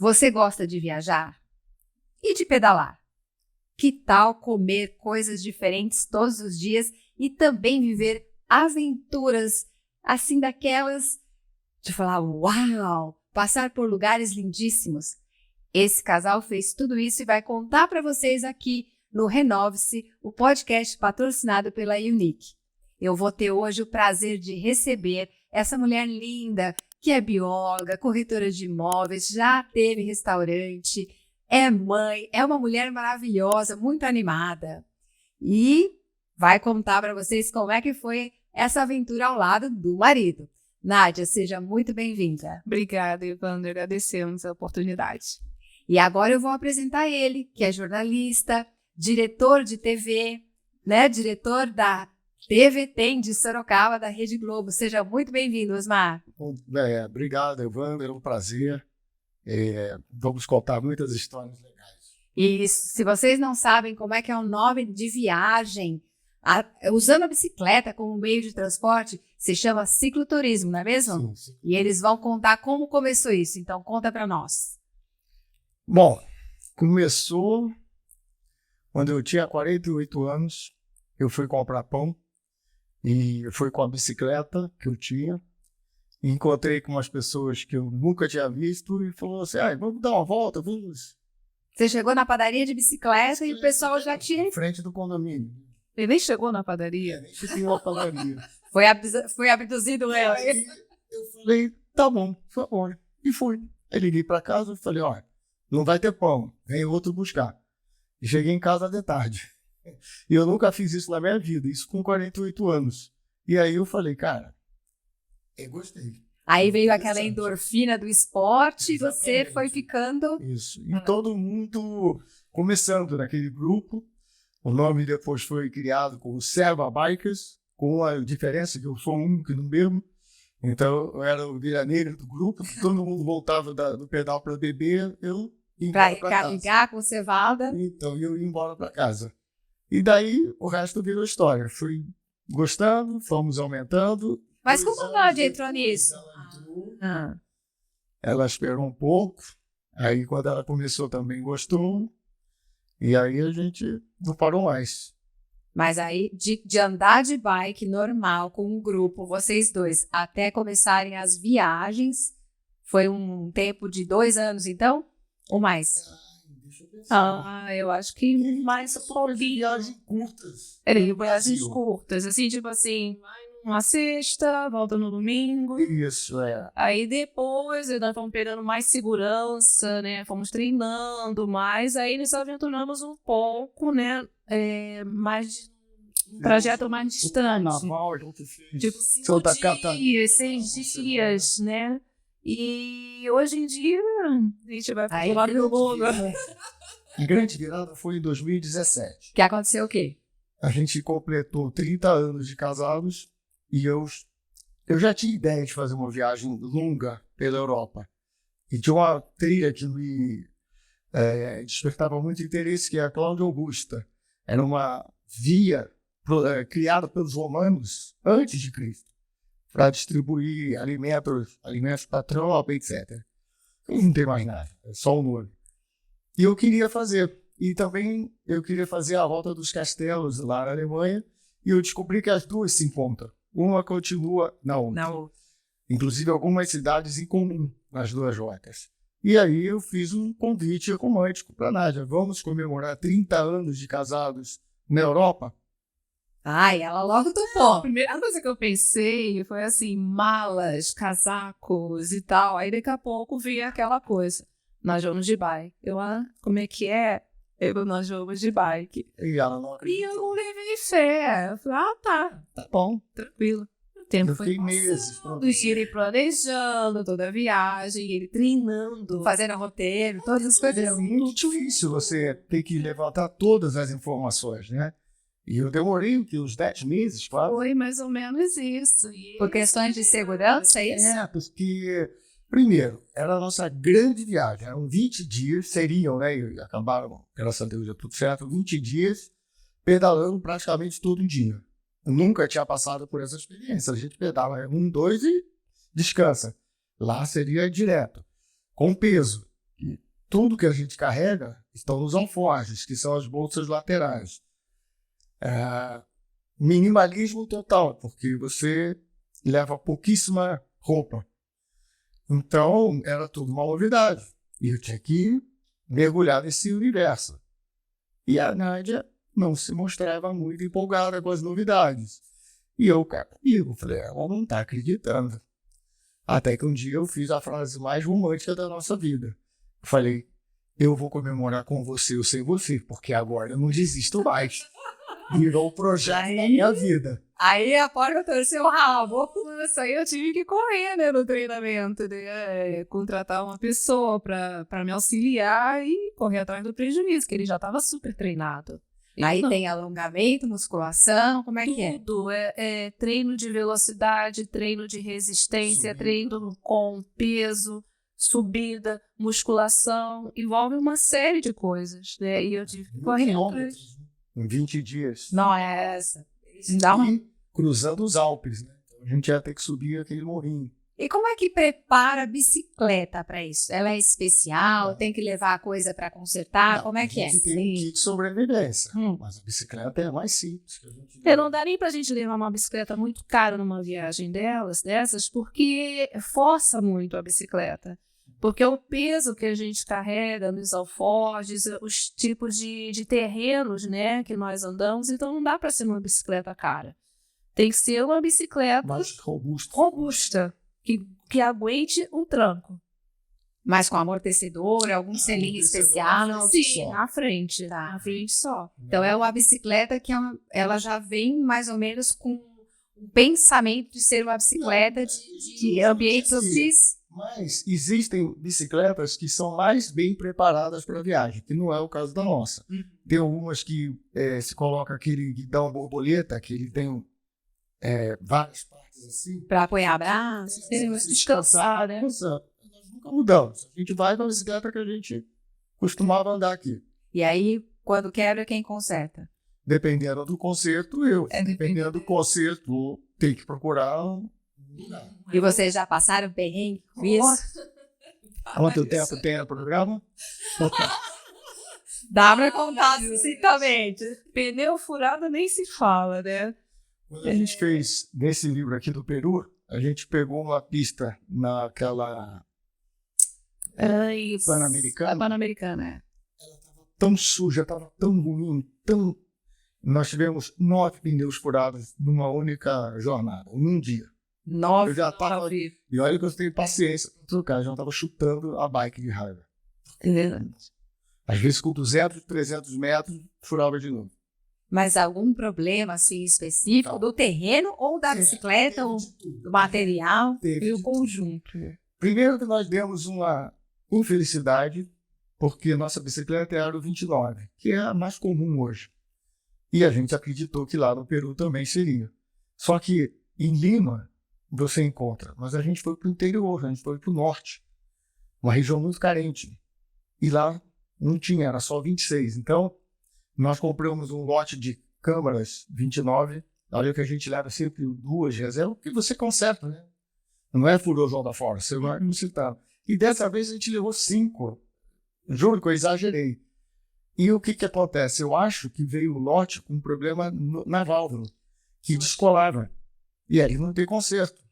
Você gosta de viajar e de pedalar? Que tal comer coisas diferentes todos os dias e também viver aventuras assim daquelas de falar, uau, passar por lugares lindíssimos? Esse casal fez tudo isso e vai contar para vocês aqui no Renove-se, o podcast patrocinado pela Unique. Eu vou ter hoje o prazer de receber essa mulher linda, que é bióloga, corretora de imóveis, já teve restaurante, é mãe, é uma mulher maravilhosa, muito animada. E vai contar para vocês como é que foi essa aventura ao lado do marido. Nádia, seja muito bem-vinda. Obrigada, Evandro. Agradecemos a oportunidade. E agora eu vou apresentar ele, que é jornalista, diretor de TV, né? Diretor da TV Tem de Sorocaba, da Rede Globo. Seja muito bem-vindo, Osmar. Obrigado, Evandro. É um prazer. Vamos contar muitas histórias legais. E se vocês não sabem como é que é o nome de viagem, usando a bicicleta como meio de transporte, se chama cicloturismo, não é mesmo? Sim. E eles vão contar como começou isso. Então, conta para nós. Bom, começou quando eu tinha 48 anos. Eu fui comprar pão e fui com a bicicleta que eu tinha. Encontrei com umas pessoas que eu nunca tinha visto e falou assim, vamos dar uma volta, vamos. Você chegou na padaria de bicicleta e o pessoal já tinha... Em frente do condomínio. Ele nem chegou na padaria. Nem cheguei na padaria. Foi abduzido ele. Aí eu falei, tá bom, foi bom. E fui. Aí liguei para casa e falei, não vai ter pão, vem outro buscar. E cheguei em casa de tarde. E eu nunca fiz isso na minha vida, isso com 48 anos. E aí eu falei, cara, eu gostei. Aí veio aquela endorfina do esporte e você foi ficando... Isso. E todo mundo começando naquele grupo. O nome depois foi criado como Serva Bikers, com a diferença que eu sou único no mesmo. Então eu era o viraneiro do grupo, todo mundo voltava do pedal para beber, eu ia embora para casa. Ligar com cevada. Então eu ia embora para casa. E daí o resto virou história. Fui gostando, fomos aumentando. Mas como a Nádia entrou nisso? Ela esperou um pouco, aí quando ela começou também gostou, e aí a gente não parou mais. Mas aí, de andar de bike normal com um grupo, vocês dois, até começarem as viagens, foi um tempo de 2 anos, então? Ou mais? Deixa eu pensar. Eu acho que mais por Viagens curtas. viagens curtas, assim, tipo assim, uma sexta, volta no domingo. Isso, Aí depois nós fomos pegando mais segurança, né? Fomos treinando mais, aí nos aventuramos um pouco, né? Mais um trajeto mais distante. Tipo 5 dias, 6 dias, né? E hoje em dia a gente vai falar do mundo. A grande virada foi em 2017. Que aconteceu o quê? A gente completou 30 anos de casados e eu já tinha ideia de fazer uma viagem longa pela Europa. E tinha uma trilha que me despertava muito interesse, que é a Cláudia Augusta. Era uma via criada pelos romanos antes de Cristo, para distribuir alimentos para a tropa, etc. Não tem mais nada, é só o nome. E eu queria fazer. E também eu queria fazer a volta dos castelos lá na Alemanha, e eu descobri que as duas se encontram. Uma continua na outra. Inclusive algumas cidades em comum nas duas rotas. E aí eu fiz um convite romântico para a Nádia. Vamos comemorar 30 anos de casados na Europa? Ai, ela logo topou. A primeira coisa que eu pensei foi assim, malas, casacos e tal. Aí daqui a pouco veio aquela coisa. Nós vamos de bike. Como é que é? Nós vamos de bike. E ela não acreditou. E eu não levei fé. Eu falei, tá bom, tranquilo. O tempo Eu foi fiquei meses. passando, ele planejando toda a viagem, ele treinando, Fazendo roteiro, todas as coisas. É muito difícil você ter que levantar todas as informações, né? E eu demorei uns 10 meses, quase. Foi mais ou menos isso. Por questões de segurança, é isso? Porque, primeiro, era a nossa grande viagem. Eram 20 dias, seriam, né? E acabaram, graças a Deus, deu tudo certo, 20 dias pedalando praticamente todo dia. Eu nunca tinha passado por essa experiência. A gente pedala 1, 2 e descansa. Lá seria direto, com peso. E tudo que a gente carrega estão nos alforjes, que são as bolsas laterais. Minimalismo total, porque você leva pouquíssima roupa. Então, era tudo uma novidade. E eu tinha que mergulhar nesse universo. E a Nádia não se mostrava muito empolgada com as novidades. E eu, cara, comigo, falei, ela não está acreditando. Até que um dia eu fiz a frase mais romântica da nossa vida. Eu falei, eu vou comemorar com você ou sem você, porque agora eu não desisto mais. Virou o projeto da minha vida. Aí a porca torceu o rabo. Isso aí eu tive que correr, né, no treinamento, né? Contratar uma pessoa para me auxiliar e correr atrás do prejuízo, que ele já estava super treinado. Aí tem alongamento, musculação, como é que é? Tudo. Treino de velocidade, treino de resistência, treino com peso, subida, musculação. Envolve uma série de coisas, né? E eu tive que correr atrás. Em 20 dias. Não é essa. Dá uma... Cruzando os Alpes, né? Então a gente ia ter que subir aquele morrinho. E como é que prepara a bicicleta para isso? Ela é especial? Tem que levar a coisa para consertar? Como é que é? A gente tem um kit de sobrevivência, mas a bicicleta é mais simples. Que a gente Não dá nem pra gente levar uma bicicleta muito cara numa viagem dessas, porque força muito a bicicleta. Porque o peso que a gente carrega nos alforjes, os tipos de terrenos, né, que nós andamos, então não dá para ser uma bicicleta cara. Tem que ser uma bicicleta mais robusta, que aguente um tranco. Mas com amortecedor, algum selinho especial? Não, sim, na frente. Tá. Na frente só. Então é uma bicicleta que ela já vem mais ou menos com um pensamento de ser uma bicicleta de ambientes hostis. Mas existem bicicletas que são mais bem preparadas para a viagem, que não é o caso da nossa. Tem algumas que se coloca aquele guidão borboleta, que ele tem várias partes assim. Para apoiar braços, descansar, né? Nós nunca mudamos. A gente vai com a bicicleta que a gente costumava andar aqui. E aí, quando quebra, quem conserta? Dependendo do conserto, eu. Dependendo do conserto, tem que procurar um lugar. E vocês já passaram perrengue com isso? Quanto tempo tem no programa? Dá pra contar sucintamente. Pneu furado nem se fala, né? Quando a gente fez nesse livro aqui do Peru, a gente pegou uma pista naquela Pan-Americana. A Pan-Americana, é. Ela estava tão suja, estava tão ruim, tão... Nós tivemos 9 pneus furados numa única jornada, num dia. 9. Eu já tava... E olha que eu tenho paciência para trocar, já estava chutando a bike de raiva. Às vezes com 200, 300 metros, furava de novo. Mas algum problema assim específico do terreno ou da bicicleta ou do material e o conjunto? Primeiro que nós demos uma infelicidade, porque nossa bicicleta é aro 29, que é a mais comum hoje. E a gente acreditou que lá no Peru também seria. Só que em Lima você encontra, mas a gente foi para o interior, a gente foi para o norte, uma região muito carente. E lá não tinha, era só 26. Então, nós compramos um lote de câmaras 29. Olha que a gente leva sempre 2 reservas, porque você conserta, né? Não é furou João da Fora, você vai consertar. E dessa vez a gente levou 5. Juro que eu exagerei. E o que acontece? Eu acho que veio o lote com um problema na válvula, que descolava. E aí não tem conserto.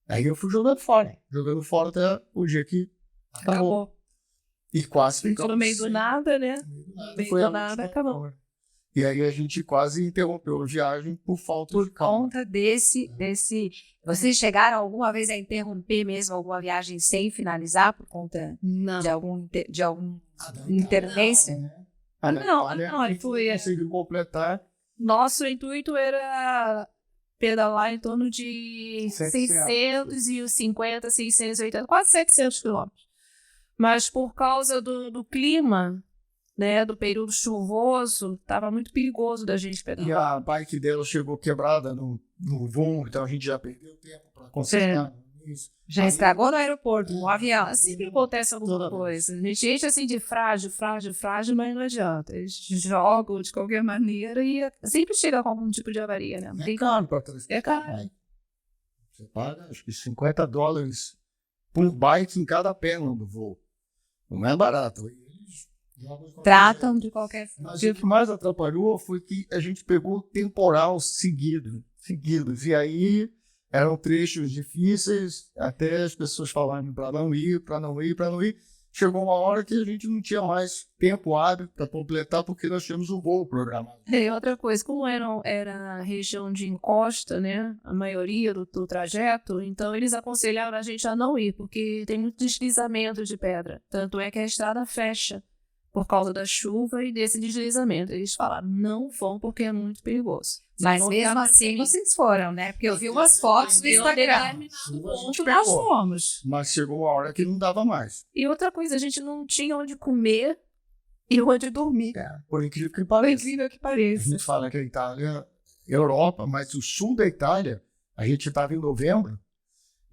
Aí eu fui jogando fora até o dia que acabou. E quase ficou no meio do nada, né? No meio do nada, acabou. E aí a gente quase interrompeu a viagem por falta de calma. Por conta desse... Vocês chegaram alguma vez a interromper mesmo alguma viagem sem finalizar por conta de algum interferência? Não, foi... Conseguiu completar. Nosso intuito era pedalar em torno de 650, 680, quase 700 quilômetros. Mas por causa do clima, né, do período chuvoso, estava muito perigoso da gente pedalar. E a bike dela chegou quebrada no voo, então a gente já perdeu tempo para consertar. Já estragou no aeroporto, no avião. Sempre acontece alguma coisa. A gente enche assim de frágil, mas não adianta. Eles jogam de qualquer maneira e sempre chega com algum tipo de avaria, né? É caro para transportar. É caro. Você paga, acho que $50 por bike em cada perna do voo. Não é barato. tratam de qualquer forma. Mas o que mais atrapalhou foi que a gente pegou temporal seguidos. E aí eram trechos difíceis, até as pessoas falarem para não ir. Chegou uma hora que a gente não tinha mais tempo hábil para completar, porque nós tínhamos um voo programado. E outra coisa, como era região de encosta, né, a maioria do trajeto, então eles aconselharam a gente a não ir, porque tem muito deslizamento de pedra. Tanto é que a estrada fecha por causa da chuva e desse deslizamento. Eles falaram, não vão porque é muito perigoso. Mas mesmo assim vocês foram, né? Porque eu vi umas fotos no Instagram. Nós fomos. Mas chegou uma hora que não dava mais. E outra coisa, a gente não tinha onde comer e onde dormir. Por incrível que pareça. A pareça. gente fala que a Itália é Europa, mas o sul da Itália, a gente estava em novembro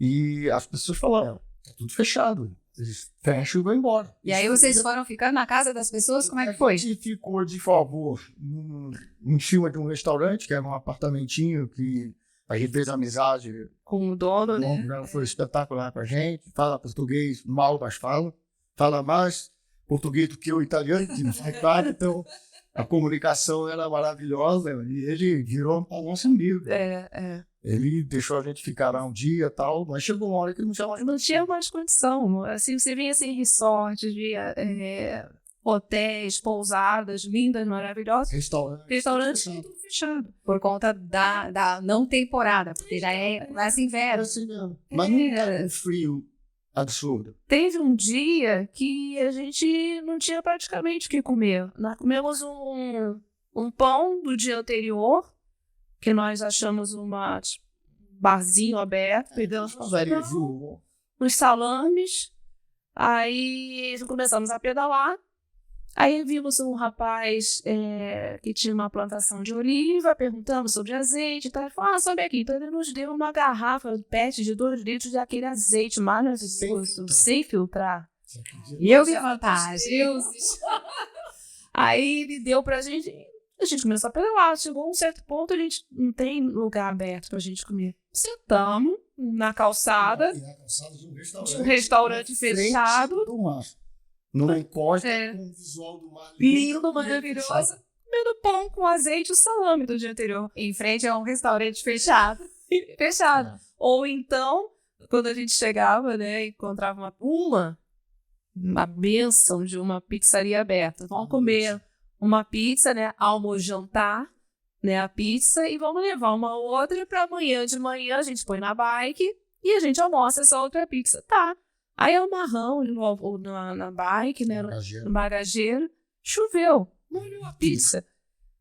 e as pessoas falaram, tá tudo fechado. Eles fecham e vão embora. E aí vocês foram ficando na casa das pessoas? Como é que foi? A gente ficou de favor em cima de um restaurante, que era um apartamentinho que a gente fez amizade com o dono, né? Foi espetacular pra gente. Fala português mal, mas fala. Fala mais português do que o italiano, que não faz parte. Então, a comunicação era maravilhosa e ele virou um nosso amigo. Ele deixou a gente ficar lá um dia e tal, mas chegou uma hora que não tinha mais condição. Assim, você vinha assim, resorts, via hotéis, pousadas lindas, maravilhosas. Restaurantes tudo fechado. Por conta da não temporada, porque já é mais inverno. Mas não era frio absurdo. Teve um dia que a gente não tinha praticamente o que comer. Nós comemos um pão do dia anterior, que nós achamos barzinho aberto, pegamos uns salames, aí começamos a pedalar, aí vimos um rapaz que tinha uma plantação de oliva, perguntamos sobre azeite, tá? Ele falou, sobe aqui. Então ele nos deu uma garrafa PET de 2 litros daquele azeite maravilhoso, sem filtrar. E eu vi a vantagem. Aí ele deu pra gente... A gente começou a pedalar, chegou a um certo ponto, a gente não tem lugar aberto pra gente comer. Sentamos na calçada, de um restaurante fechado. Numa encosta com o visual do mar. Lindo, maravilhoso. Comendo pão com azeite e salame do dia anterior. Em frente a um restaurante fechado. Ou então, quando a gente chegava, né, encontrava uma bênção de uma pizzaria aberta. Vamos comer uma pizza, né, jantar, né, a pizza, e vamos levar uma outra para amanhã de manhã, a gente põe na bike e a gente almoça essa outra pizza. Tá. Aí amarramos na bike, né, no bagageiro, choveu, molhou a pizza.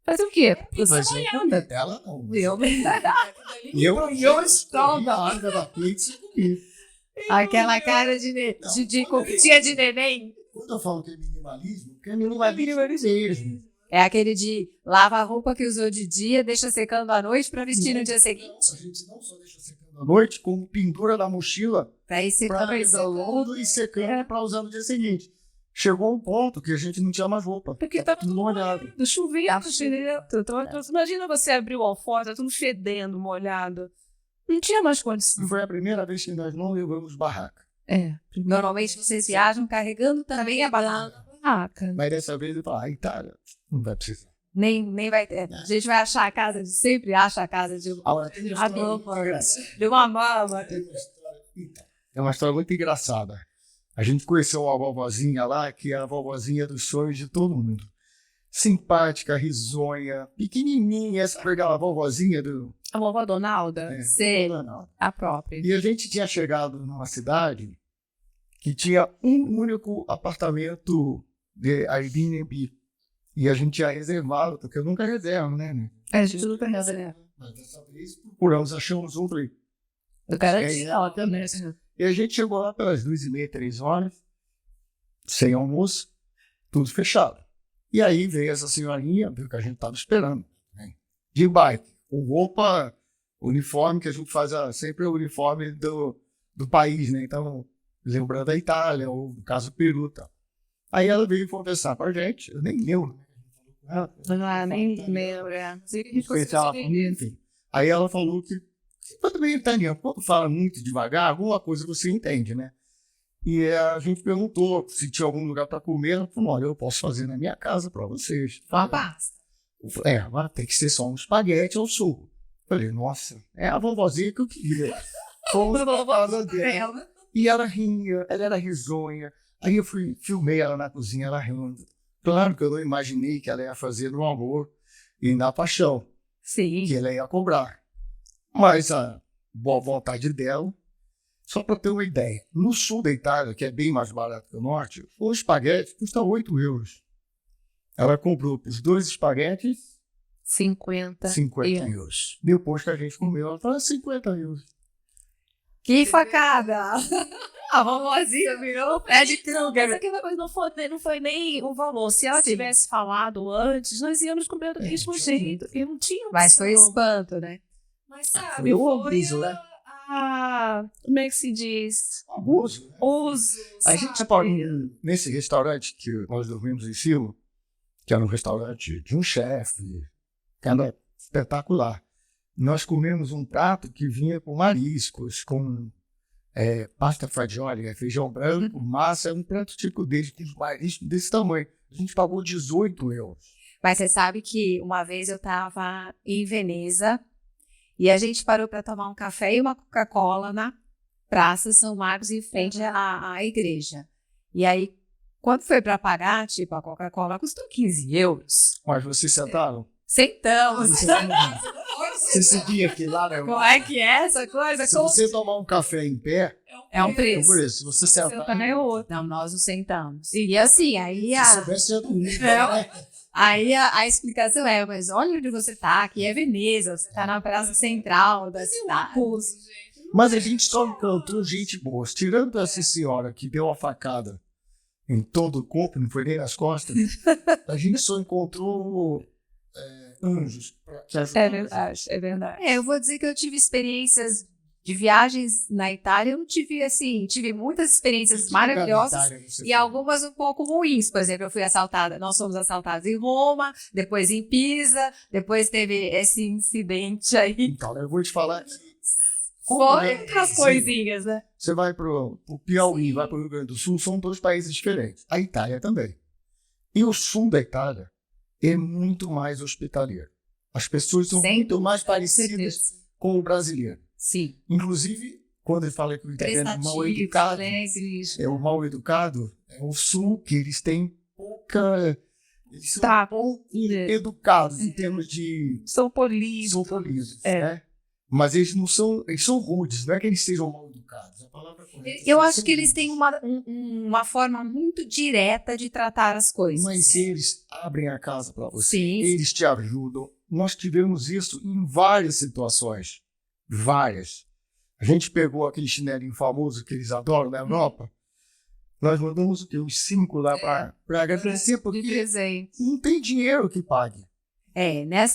Fazer o quê? Pizza molhada. Dela não. Eu estou na hora da pizza. Aquela cara de tia de neném. Quando eu falo que é minimalismo, porque é minimalismo. É aquele de lava a roupa que usou de dia, deixa secando à noite para vestir no dia seguinte. A gente não só deixa secando à noite, como pendura na mochila para ir secando e secando para usar no dia seguinte. Chegou um ponto que a gente não tinha mais roupa. Porque tá tudo molhado. Chovendo. Imagina você abrir o alforje, tá tudo fedendo, molhado. Não tinha mais condição. Foi a primeira vez que nós não levamos barraca. Normalmente vocês viajam carregando também a barraca. Mas dessa vez eu falei, Itália, não vai precisar. Nem vai ter. A gente vai achar a casa sempre acha a casa de uma mama. É uma história muito engraçada. A gente conheceu uma vovozinha lá, que é a vovozinha dos sonhos de todo mundo. Simpática, risonha, pequenininha, essa aquela vovozinha do... A vovó Donalda? Sei, a própria. E a gente tinha chegado numa cidade que tinha um único apartamento de Airbnb. E a gente tinha reservado, porque eu nunca reservo, né? A gente nunca reserva. Mas dessa vez procuramos, achamos um aí. O cara tinha também. E a gente chegou lá pelas 2h30, 3h, sem almoço, tudo fechado. E aí veio essa senhorinha, viu que a gente estava esperando, né? De bike, com roupa, uniforme, que a gente faz sempre o uniforme do país, né? Então, lembrando a Itália, ou no caso o Peru, tá? Aí ela veio conversar com a gente, eu nem lembro. Nem lembro, enfim. Aí ela falou que, também italiano, quando fala muito devagar, alguma coisa você entende, né? E a gente perguntou se tinha algum lugar para comer. Ela falou, olha, eu posso fazer na minha casa para vocês. Basta. Mas tem que ser só um espaguete ou suco. Falei, nossa, é a vovozinha que eu queria. Fomos pra casa dela. E ela ria, ela era risonha. Aí eu filmei ela na cozinha, ela rindo. Claro que eu não imaginei que ela ia fazer no amor e na paixão, Sim. que ela ia cobrar. Mas a boa vontade dela, só para ter uma ideia, no sul da Itália, que é bem mais barato que o norte, o espaguete custa 8 euros. Ela comprou os 2 espaguetes, 50 euros. Depois que a gente comeu, ela falou 50 euros. Que facada! A vovozinha virou Fred Krueger. Mas aquela coisa não foi nem o valor. Se ela tivesse falado antes, nós íamos comer do mesmo jeito. Eu não tinha opção. Mas foi espanto, né? Mas sabe, o foi abuso, né? como é que se diz? Abuso. Uso. A gente pode ir nesse restaurante que nós dormimos em cima, que era um restaurante de um chefe, que era espetacular. Nós comemos um prato que vinha com mariscos, com pasta fagioli, feijão branco, massa, um prato típico deles, com mariscos desse tamanho. A gente pagou 18 euros. Mas você sabe que uma vez eu estava em Veneza e a gente parou para tomar um café e uma Coca-Cola na Praça São Marcos, em frente à igreja. E aí, quando foi para pagar, tipo, a Coca-Cola custou 15 euros. Mas vocês sentaram? Sentamos. Você sabia que lá na Como é que é essa coisa? Se você tomar um café em pé, É um preço. por isso, se você sentar... Não, nós nos sentamos. E assim, aí Se soubesse, eu Não. Aí a explicação é, mas olha onde você tá, aqui é Veneza, você tá na praça central da cidade. Mas a gente só encontrou gente boa. Tirando essa senhora que deu uma facada em todo o corpo, não foi nem nas costas, a gente só encontrou anjos. É verdade, é verdade. Eu vou dizer que eu tive experiências de viagens na Itália, eu não tive assim, tive muitas experiências maravilhosas e algumas um pouco ruins. Por exemplo, nós fomos assaltados em Roma, depois em Pisa, depois teve esse incidente aí. Então, eu vou te falar. Foi outras coisinhas, né? Você vai para o Piauí, vai para o Rio Grande do Sul, são 2 países diferentes. A Itália também. E o sul da Itália é muito mais hospitaleiro. As pessoas são muito mais parecidas com o brasileiro. Sim. Inclusive, quando ele fala que o italiano é mal educado, o mal educado é o sul, que eles têm pouca... Eles são pouco educados em termos de... São polidos. São polidos, né? Mas eles não são... Eles são rudes, não é que eles sejam mal educados. A palavra correta. Eu acho que eles têm uma forma muito direta de tratar as coisas. Mas eles abrem a casa para você. Sim. Eles te ajudam. Nós tivemos isso em várias situações. Várias. A gente pegou aquele chinelinho famoso que eles adoram na Europa. Nós mandamos uns 5 lá para agradecer, porque não tem dinheiro que pague.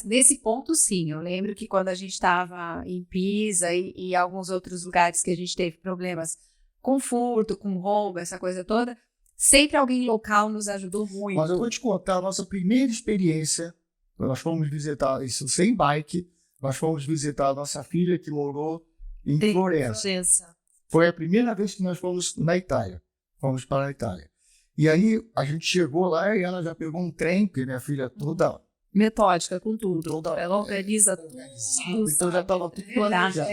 Nesse ponto sim. Eu lembro que quando a gente estava em Pisa e alguns outros lugares que a gente teve problemas com furto, com roubo, essa coisa toda, sempre alguém local nos ajudou muito. Mas eu vou te contar a nossa primeira experiência. Nós fomos visitar isso sem bike. Nós fomos visitar a nossa filha que morou em Florença. Foi a primeira vez que nós fomos na Itália. Fomos para a Itália. E aí a gente chegou lá e ela já pegou um trem, porque minha filha toda... Metódica, com tudo. Ela organiza tudo. Então já estava tudo planejado.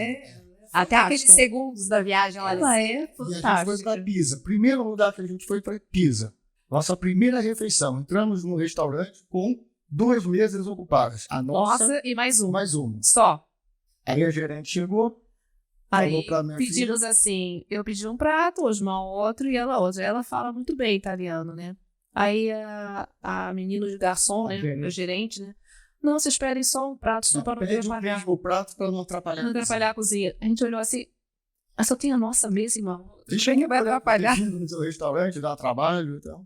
Até aqueles segundos da viagem. Ela é E a gente fantástica. foi para Pisa. Primeiro lugar que a gente foi para Pisa. Nossa primeira refeição. Entramos no restaurante com 2 mesas ocupadas. A nossa e mais uma. mais uma. Só. Aí a gerente chegou, Aí falou para minha filha. pedimos assim, eu pedi um prato, Osmar outro e ela outro. Ela fala muito bem italiano, né? Aí a menina de garçom, né? O gerente, né? Não, vocês pedem só um prato, só para não Pede atrapalhar. mesmo o prato para não atrapalhar. Não atrapalhar a cozinha. A gente olhou assim, só tem a nossa mesa, irmão. Deixa que vai atrapalhar. No seu restaurante, dá trabalho e tal.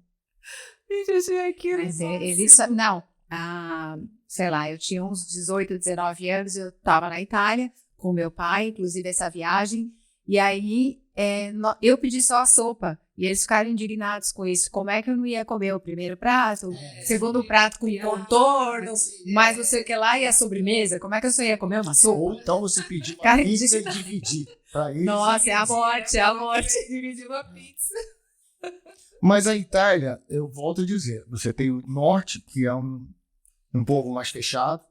Gente, achei aquilo. Mas eles... Não. Sei lá, eu tinha uns 18, 19 anos, eu estava na Itália com meu pai, inclusive essa viagem, e aí eu pedi só a sopa. E eles ficaram indignados com isso. Como é que eu não ia comer o primeiro prato, o segundo prato com contorno, mais não sei o que lá, e a sobremesa? Como é que eu só ia comer uma sopa? Ou então você pedir uma Cara, pizza e dividir. Pra eles, Nossa, é a morte, Dividir uma pizza. Mas a Itália, eu volto a dizer, você tem o norte, que é um povo mais fechado.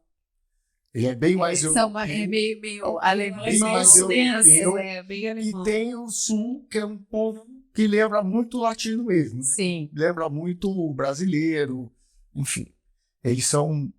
Ele é bem mais É meio alemão. Bem mais europeu. Bem E tem o sul, que é um povo que lembra muito o latino mesmo. Né? Sim. Lembra muito o brasileiro. Enfim, eles são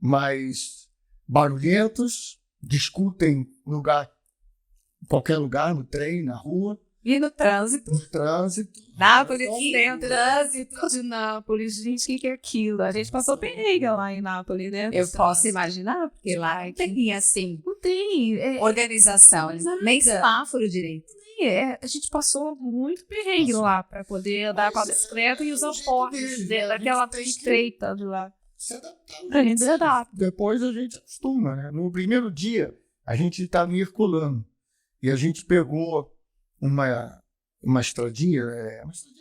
mais barulhentos, discutem em qualquer lugar, no trem, na rua, E no trânsito. no trânsito. Nápoles tem o Então, trânsito. de Nápoles, gente, o que é aquilo? A gente passou perrengue lá em Nápoles, né? Eu posso imaginar, porque lá não tem assim, Não tem. organização. Eles nem semáforo direito. A gente passou muito perrengue lá para poder andar com a bicicleta e usar portas daquela estreita de lá. Se adaptar. A gente se adapta. Depois a gente acostuma, né? No primeiro dia, a gente estava em Herculano. E a gente pegou uma estradinha,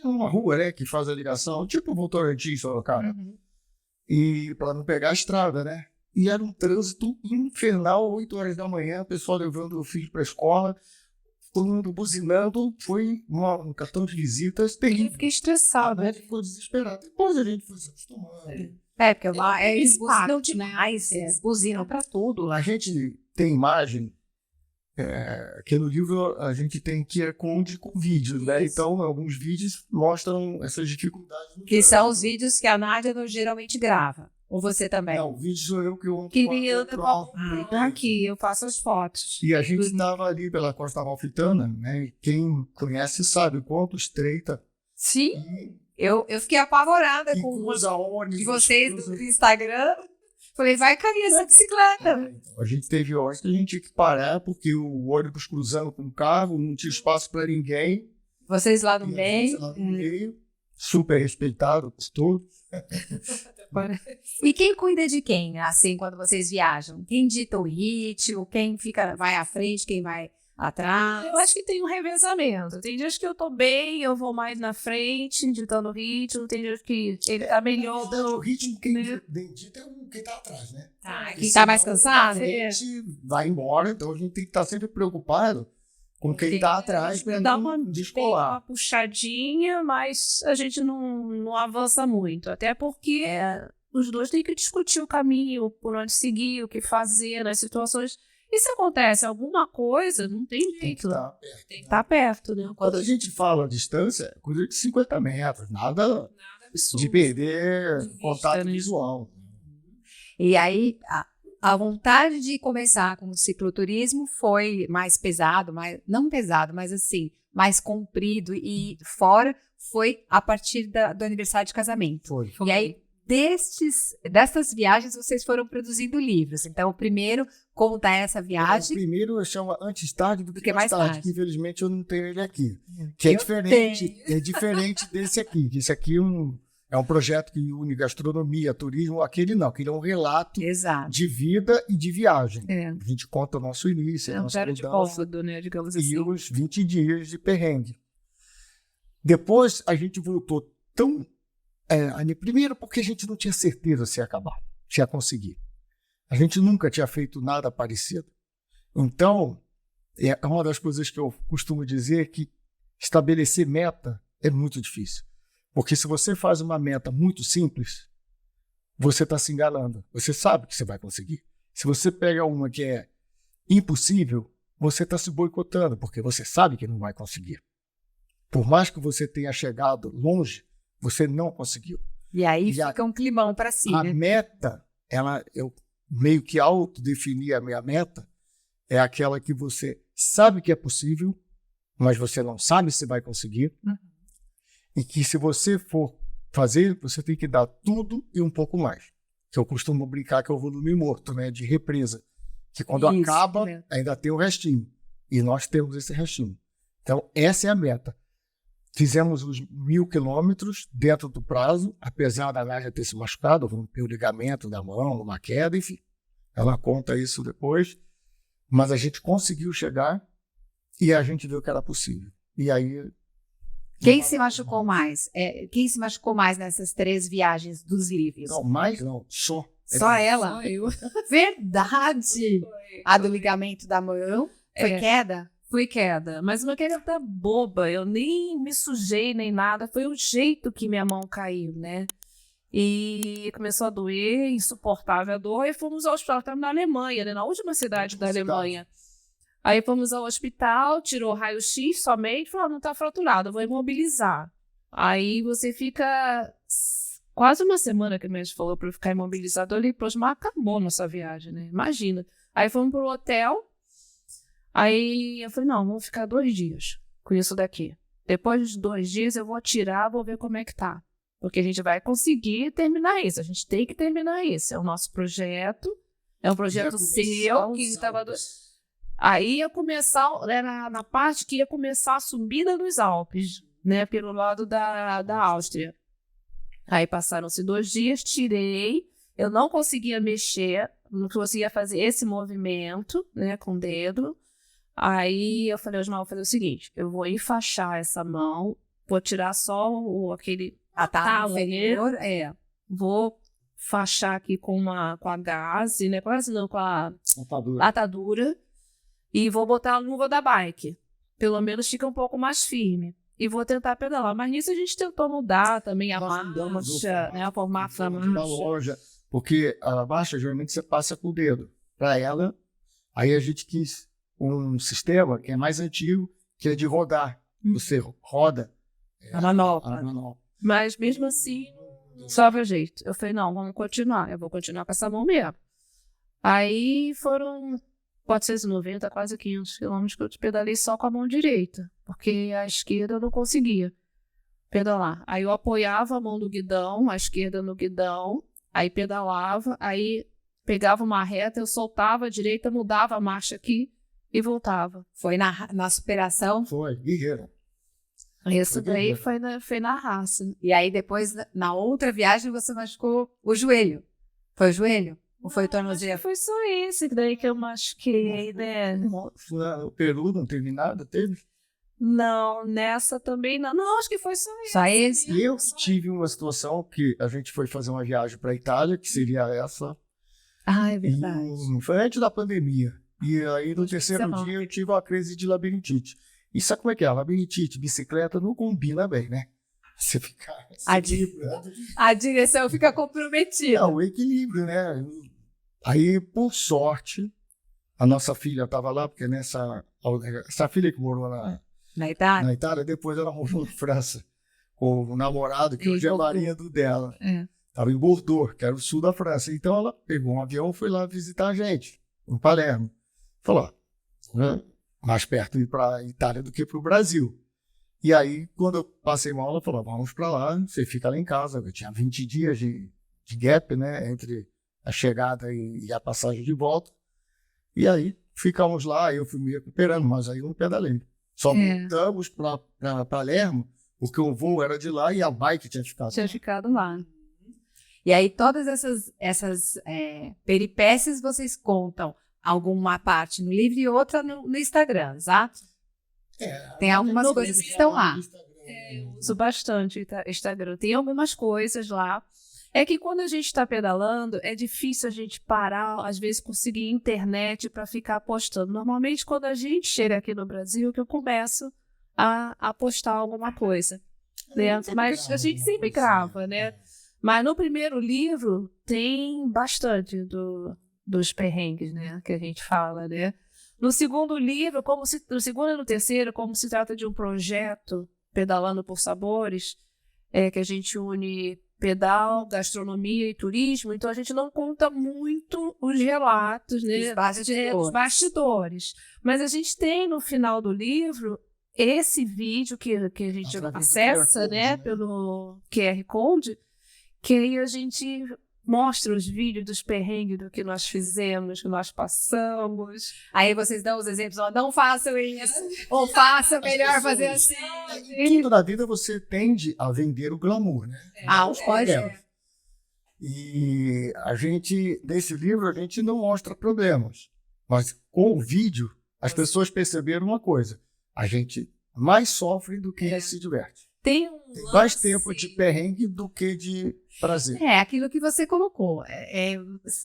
uma rua, né? Que faz a ligação, tipo o Votorantim, Sorocaba. E para não pegar a estrada, né? E era um trânsito infernal, 8 horas da manhã, o pessoal levando o filho para a escola, todo mundo buzinando, foi um cartão de visitas Eu terrível. fiquei estressado, A né? gente ficou desesperado. Depois a gente foi se acostumando. Porque lá eles buzinam impacto, né? demais. Eles buzinam pra tudo lá. A gente tem imagem, que no livro a gente tem QR Code com vídeos, né? Então, alguns vídeos mostram essas dificuldades. no Que são os trânsito. vídeos que a Nádia geralmente grava. Ou você também. Não, o vídeo sou eu que eu Queria ando aqui, eu faço as fotos. E a gente estava ali pela Costa Amalfitana, né? E quem conhece sabe o quanto estreita. Sim. E, Eu fiquei apavorada e com uma cruza ônibus. de vocês cruza- do Instagram. Falei, vai cair essa bicicleta. A gente teve horas que a gente tinha que parar porque o ônibus cruzando com o carro, não tinha espaço para ninguém. Vocês lá no E a gente meio. lá no meio, super respeitado por todos. E quem cuida de quem, assim, quando vocês viajam? Quem dita o ritmo? Quem vai à frente? Quem vai atrás? Eu acho que tem um revezamento. Tem dias que eu tô bem, eu vou mais na frente, ditando o ritmo. Tem dias que ele tá melhor. O ritmo quem dita é quem tá atrás, né? Quem tá mais Senão, cansado? A gente vai embora, então a gente tem que estar sempre preocupado com quem tá atrás para Dá não uma descolar. puxadinha, mas a gente não avança muito. Até porque os dois têm que discutir o caminho, por onde seguir, o que fazer nas situações. E se acontece alguma coisa, não tem Tem que jeito. estar perto. Tem que estar perto, né? Quando a gente fala a distância, é coisa de 50 metros, nada Absurdo. de perder De vista, contato né? visual. E aí, a vontade de começar com o cicloturismo foi mais pesado, não pesado, mas assim, mais comprido e fora, foi a partir do aniversário de casamento. Foi. E aí, dessas viagens, vocês foram produzindo livros. Então, o primeiro conta essa O viagem. primeiro chama Antes Tarde do que mais Mais Tarde, tarde. que infelizmente eu não tenho ele aqui. Que é diferente, desse aqui. Que esse aqui é um projeto que une gastronomia, turismo, aquele não, aquele é um relato Exato. de vida e de viagem. É. A gente conta o nosso início, a É um nossa zero de mudança cômodo, né? Digamos e assim. os 20 dias de perrengue. Depois a gente voltou tão... primeiro porque a gente não tinha certeza se ia acabar, se ia conseguir. A gente nunca tinha feito nada parecido. Então, é uma das coisas que eu costumo dizer que estabelecer meta é muito difícil. Porque se você faz uma meta muito simples, você está se enganando. Você sabe que você vai conseguir. Se você pega uma que é impossível, você está se boicotando, porque você sabe que não vai conseguir. Por mais que você tenha chegado longe, você não conseguiu. E aí E a- fica um climão para si, A né? meta, eu meio que autodefini a minha meta, é aquela que você sabe que é possível, mas você não sabe se vai conseguir. E que se você for fazer, você tem que dar tudo e um pouco mais. Que eu costumo brincar que é o volume morto, né? De represa. Que quando Isso, acaba, né? ainda tem o restinho. E nós temos esse restinho. Então, essa é a meta. Fizemos os 1.000 quilômetros dentro do prazo, apesar da Nádia ter se machucado, rompeu o ligamento da mão, uma queda, enfim. Ela conta isso depois. Mas a gente conseguiu chegar e a gente viu que era possível. E aí Quem se machucou mais? Quem se machucou mais nessas 3 viagens dos livros? Não, mais não, só. Só ela? Só eu. Verdade! A do ligamento da mão foi queda? Foi queda, mas uma queda boba, eu nem me sujei nem nada, foi o jeito que minha mão caiu, né? E começou a doer, insuportável a dor, e fomos ao hospital, estávamos na Alemanha, né? Na última cidade da Alemanha. Aí fomos ao hospital, tirou raio-x somente, falou, não está fraturado, eu vou imobilizar. Aí você fica quase uma semana que o médico falou para eu ficar imobilizado ali, próximo, acabou nossa viagem, né? Imagina. Aí fomos pro hotel. Aí eu falei, não, vamos ficar 2 dias com isso daqui. Depois de 2 dias eu vou tirar, vou ver como é que tá. Porque a gente vai conseguir terminar isso. A gente tem que terminar isso. É o nosso projeto. É um projeto seu que estava... Aí ia começar, era na parte que ia começar a subida dos Alpes, né? Pelo lado da Áustria. Aí passaram-se 2 dias, tirei. Eu não conseguia mexer, não conseguia fazer esse movimento, né? Com o dedo. Aí eu falei, Osmar, vou fazer o seguinte, eu vou enfaixar essa mão, vou tirar só aquele atalho, né? Vou fachar aqui com a gaze, né? Quase não, com a atadura, e vou botar a luva da bike. Pelo menos fica um pouco mais firme. E vou tentar pedalar. Mas nisso a gente tentou mudar também a marcha, né? A formação da loja. Porque a marcha, geralmente, você passa com o dedo. Para ela, aí a gente quis um sistema que é mais antigo, que é de rodar. Você roda a manopla. Mas mesmo assim, só o jeito. Eu falei, não, vamos continuar. Eu vou continuar com essa mão mesmo. Aí foram 490, quase 500 quilômetros que eu pedalei só com a mão direita. Porque a esquerda eu não conseguia pedalar. Aí eu apoiava a mão no guidão, a esquerda no guidão, aí pedalava, aí pegava uma reta, eu soltava a direita, mudava a marcha aqui e voltava. Foi na superação? Foi, guerreira. Isso daí foi na raça. E aí depois, na outra viagem, você machucou o joelho. Foi o joelho? Ou foi o tornozelo? Foi só esse daí que eu machuquei, né? O Peru não teve nada, teve? Não, nessa também não. Não, acho que foi só esse. Só esse? Eu tive uma situação que a gente foi fazer uma viagem para a Itália, que seria essa. Ah, é verdade. Foi antes da pandemia. E aí, no terceiro dia, eu tive uma crise de labirintite. E sabe como é que é? Labirintite, bicicleta não combina bem, né? Você fica... A direção fica comprometida. É, o equilíbrio, né? Aí, por sorte, a nossa filha estava lá, porque essa filha que morou na Itália, depois ela morou na França, com o namorado, que hoje é marido dela. Estava em Bordeaux, que era o sul da França. Então, ela pegou um avião e foi lá visitar a gente, em Palermo. Falou, mais perto ir para a Itália do que para o Brasil. E aí, quando eu passei mal, ela falou, vamos para lá, você fica lá em casa. Eu tinha 20 dias de gap, né, entre a chegada e a passagem de volta. E aí, ficamos lá, eu fui me recuperando, mas aí eu não pedalei. Só voltamos para Palermo, porque o voo era de lá e a bike tinha ficado. Tinha ficado lá. E aí, todas essas peripécias vocês contam alguma parte no livro e outra no Instagram, exato? Tem algumas coisas que estão lá. Eu uso bastante o Instagram. Tem algumas coisas lá. É que quando a gente está pedalando, é difícil a gente parar, às vezes conseguir internet para ficar postando. Normalmente, quando a gente chega aqui no Brasil, que eu começo a postar alguma coisa. Né? Mas a gente sempre grava, né? Mas no primeiro livro tem bastante dos perrengues, né? Que a gente fala, né? No segundo livro, no segundo e no terceiro, como se trata de um projeto, Pedalando por Sabores, que a gente une pedal, gastronomia e turismo, então a gente não conta muito os relatos, né, dos bastidores. Mas a gente tem no final do livro esse vídeo que a gente acessa, né, pelo QR Code, que aí a gente mostra os vídeos dos perrengues do que nós fizemos, que nós passamos. Aí vocês dão os exemplos, não façam isso, ou façam melhor fazer assim. Tudo na vida você tende a vender o glamour, né? Pode. E a gente, nesse livro, a gente não mostra problemas. Mas com o vídeo, as pessoas perceberam uma coisa. A gente mais sofre do que se diverte. Tem mais tempo de perrengue do que de prazer. É aquilo que você colocou.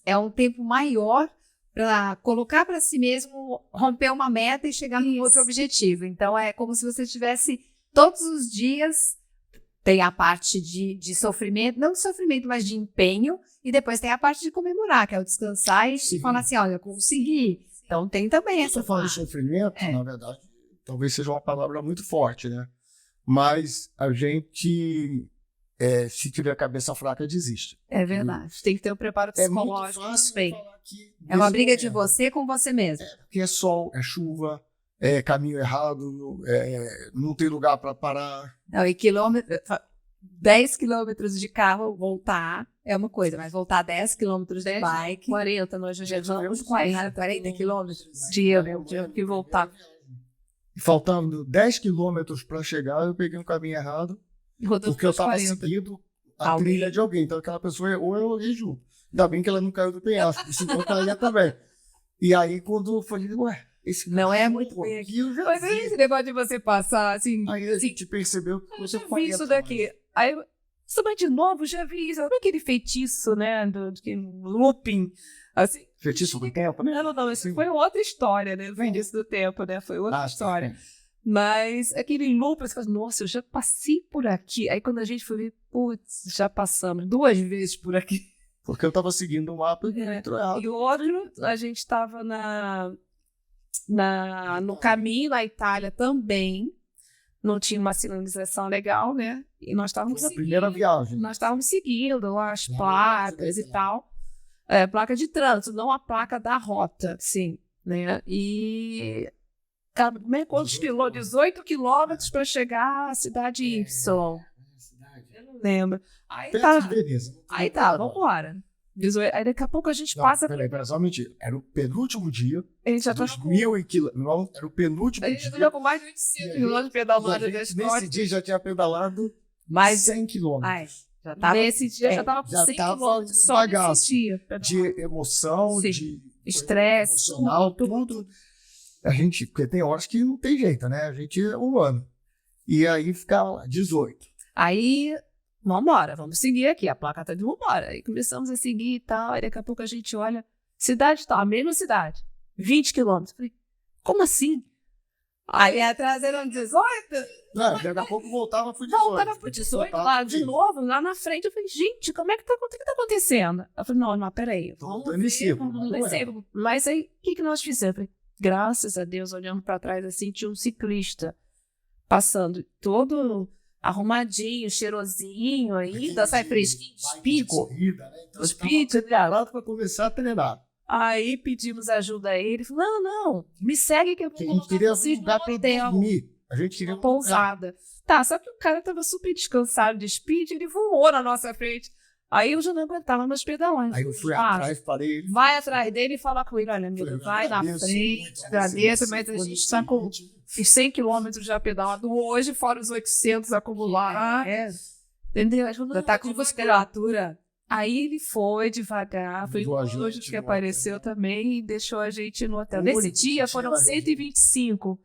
É um tempo maior para colocar para si mesmo, romper uma meta e chegar num outro objetivo. Então, é como se você tivesse todos os dias. Tem a parte de sofrimento, não de sofrimento, mas de empenho, e depois tem a parte de comemorar, que é o descansar e falar assim, olha, eu consegui. Então tem também essa Você fala de parte. sofrimento, na verdade, talvez seja uma palavra muito forte, né? Mas a gente, se tiver a cabeça fraca, desiste. É verdade. Tem que ter um preparo É muito psicológico fácil também. falar que É uma nesse briga de momento, você com você mesmo. porque é sol, é chuva, é caminho errado, não tem lugar para parar. Não, e 10 quilômetros de carro, voltar é uma coisa, mas voltar 10 quilômetros de bike, 40, nós já vamos 40 quilômetros. dia que voltar. E faltando 10 quilômetros para chegar, eu peguei um caminho errado, porque eu estava seguindo a trilha de alguém. Então aquela pessoa errou, eu errei junto. Ainda bem que ela não caiu do penhasco, senão eu caía também. E aí quando eu falei, ué, esse Não cara é muito errou, bem aqui. Eu já Mas vi. esse negócio de você passar, assim, Aí a gente percebeu que Eu você já vi isso mais. daqui. Aí, mas de novo, já vi isso. Sabe aquele feitiço, né? Do looping. Assim. Feitiço do tempo, né? Não, isso foi outra história, né? O feitiço do tempo, né? Foi outra história. Tá. Mas aquele loop, você fala, nossa, eu já passei por aqui. Aí quando a gente foi ver, putz, já passamos 2 vezes por aqui. Porque eu tava seguindo o mapa e entrou errado. E o outro, a gente estava no caminho na Itália também. Não tinha uma sinalização legal, né? E nós estávamos Foi a primeira viagem. Nós estávamos seguindo as Nossa, placas e legal. tal. Placa de trânsito, não a placa da rota, sim, né? E quantos quilômetros? 18 quilômetros para chegar à cidade Y. Eu não lembro. Aí Perto tá, de Veneza. vamos embora. Aí daqui a pouco a gente Não, passa. peraí, só mentir. Era o penúltimo dia. A gente já tá 2.000 quilômetros. Não, era o penúltimo A gente dia. já com mais de 800 quilômetros pedalando A gente, nesse dia já tinha pedalado mais 100 quilômetros. ai, já tava... Nesse dia já tava com já 100 tava quilômetros só bagaço. nesse dia. De emoção, Sim. de Estresse, emocional, tudo. A gente, porque tem horas que não tem jeito, né? A gente é humano. E aí ficava lá, 18. Aí, vambora, vamos seguir aqui. A placa tá de vambora. Aí começamos a seguir e tal. Aí daqui a pouco a gente olha, cidade tal, a mesma cidade, 20 quilômetros. Falei, como assim? Aí atrás eram 18? Não, daqui a pouco voltava pro 18. Voltava pro 18, Voltava lá pro de 18. novo, lá na frente. Eu falei, gente, como é que tá, o que tá acontecendo? Eu falei, não, peraí, vamos Voltando em círculo, vamos não em é. círculo. Mas aí, o que nós fizemos? Eu falei, graças a Deus, olhando pra trás assim, tinha um ciclista passando todo arrumadinho, cheirosinho ainda, sai fresquinho, Bike de speed. corrida, né? Então, Speed, preparado para começar a treinar. Aí pedimos ajuda a ele. Ele falou, não, me segue que eu vou Porque a gente colocar queria vocês lugar no para hotel. dormir. A gente queria Pousada. Tá, só que o cara tava super descansado de speed, ele voou na nossa frente. Aí eu já não aguentava mais pedalar. Aí eu fui Ah, atrás, parei. vai atrás dele e fala com ele, olha, amigo, Falei, vai na agradeço frente, muito, agradeço, você mas a foi gente tá com os 100 quilômetros já pedalado hoje, fora os 800 acumulados. Entendeu? Aí, Já tá com musculatura. Aí ele foi devagar, foi Levou a gente hoje que no apareceu também e deixou a gente no hotel. Nesse Único dia dia foram da vida. 125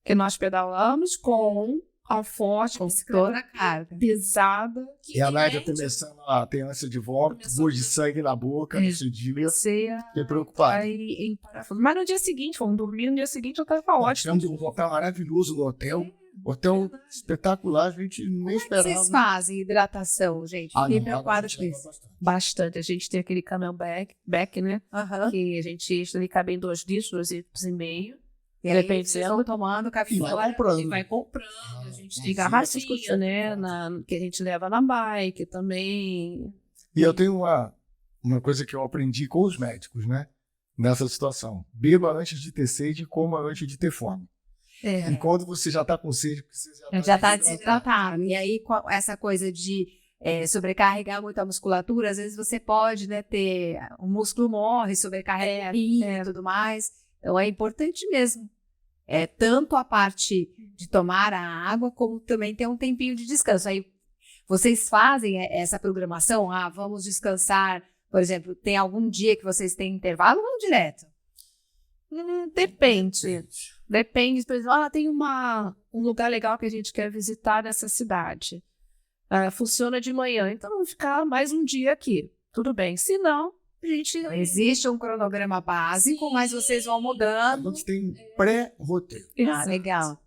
que nós pedalamos com alforje, Com bicicleta toda a carga. pesada. E a Nádia começando a ter ânsia de vômito, Começou gosto de sangue na boca, nesse dia. Você Fiquei preocupado. aí em parafuso. Mas no dia seguinte, fomos dormir, no dia seguinte eu tava ótimo. Tivemos um hotel maravilhoso no hotel. Hotel espetacular, a gente nem Como é que esperava. vocês fazem hidratação, gente? Ah, Fiquei não, preocupada a gente com leva isso. bastante. Bastante. A gente tem aquele camelback, né? Aham. Que a gente ele cabe em 2 litros, 2 litros e meio. E aí, Depende, vocês vão tomando E café. vai comprando. E vai comprando, a gente tem sim, essas garrafinha, coisas. né? Que a gente leva na bike também. E eu tenho uma coisa que eu aprendi com os médicos, né? Nessa situação. Beba antes de ter sede e coma antes de ter fome. É. E quando você já está com sede, porque você Já está desidratado. desidratado. E aí, essa coisa de sobrecarregar muito a musculatura, às vezes você pode, né, ter... O músculo morre, sobrecarrega e tudo mais. Então, é importante mesmo. Tanto a parte de tomar a água, como também ter um tempinho de descanso. Aí, vocês fazem essa programação? Ah, vamos descansar. Por exemplo, tem algum dia que vocês têm intervalo ou vão direto? Depende. Depende, por exemplo, tem um lugar legal que a gente quer visitar nessa cidade. Funciona de manhã, então vamos ficar mais um dia aqui. Tudo bem. Se não, a gente... Existe um cronograma básico, mas vocês vão A mudando. gente tem pré-roteiro. Legal.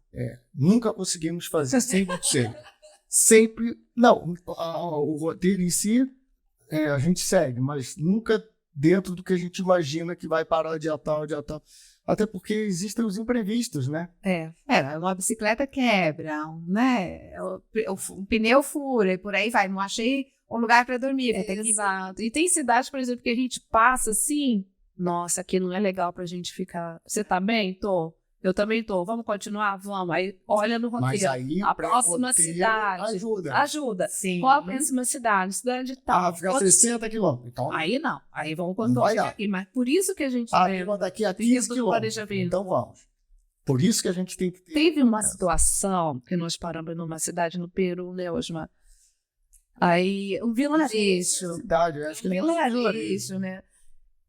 Nunca conseguimos fazer 100%. Sempre... Não, o roteiro em si, a gente segue, mas nunca dentro do que a gente imagina que vai parar dia tal, dia tal. Até porque existem os imprevistos, né? Uma bicicleta quebra, né? Um pneu fura e por aí vai. Não achei um lugar para dormir. Tem que... Exato. E tem cidades, por exemplo, que a gente passa assim, nossa, aqui não é legal pra gente ficar. Você tá bem? Tô. Eu também tô. Vamos continuar? Vamos. Aí olha no roteiro. Mas aí a próxima roteiro cidade. Ajuda. Sim. Qual a próxima cidade? Cidade tal. Ficar 60 quilômetros. Então, Aí não. Aí vamos Não vai dar. aqui. Mas por isso que a gente daqui a tem 15 isso do quilômetros. planejamento. Então vamos. Por isso que a gente tem que ter... Teve uma situação que nós paramos numa cidade no Peru, né, Osmar? Aí, um vilarejo. Cidade, eu acho que nem Vilarejo, né?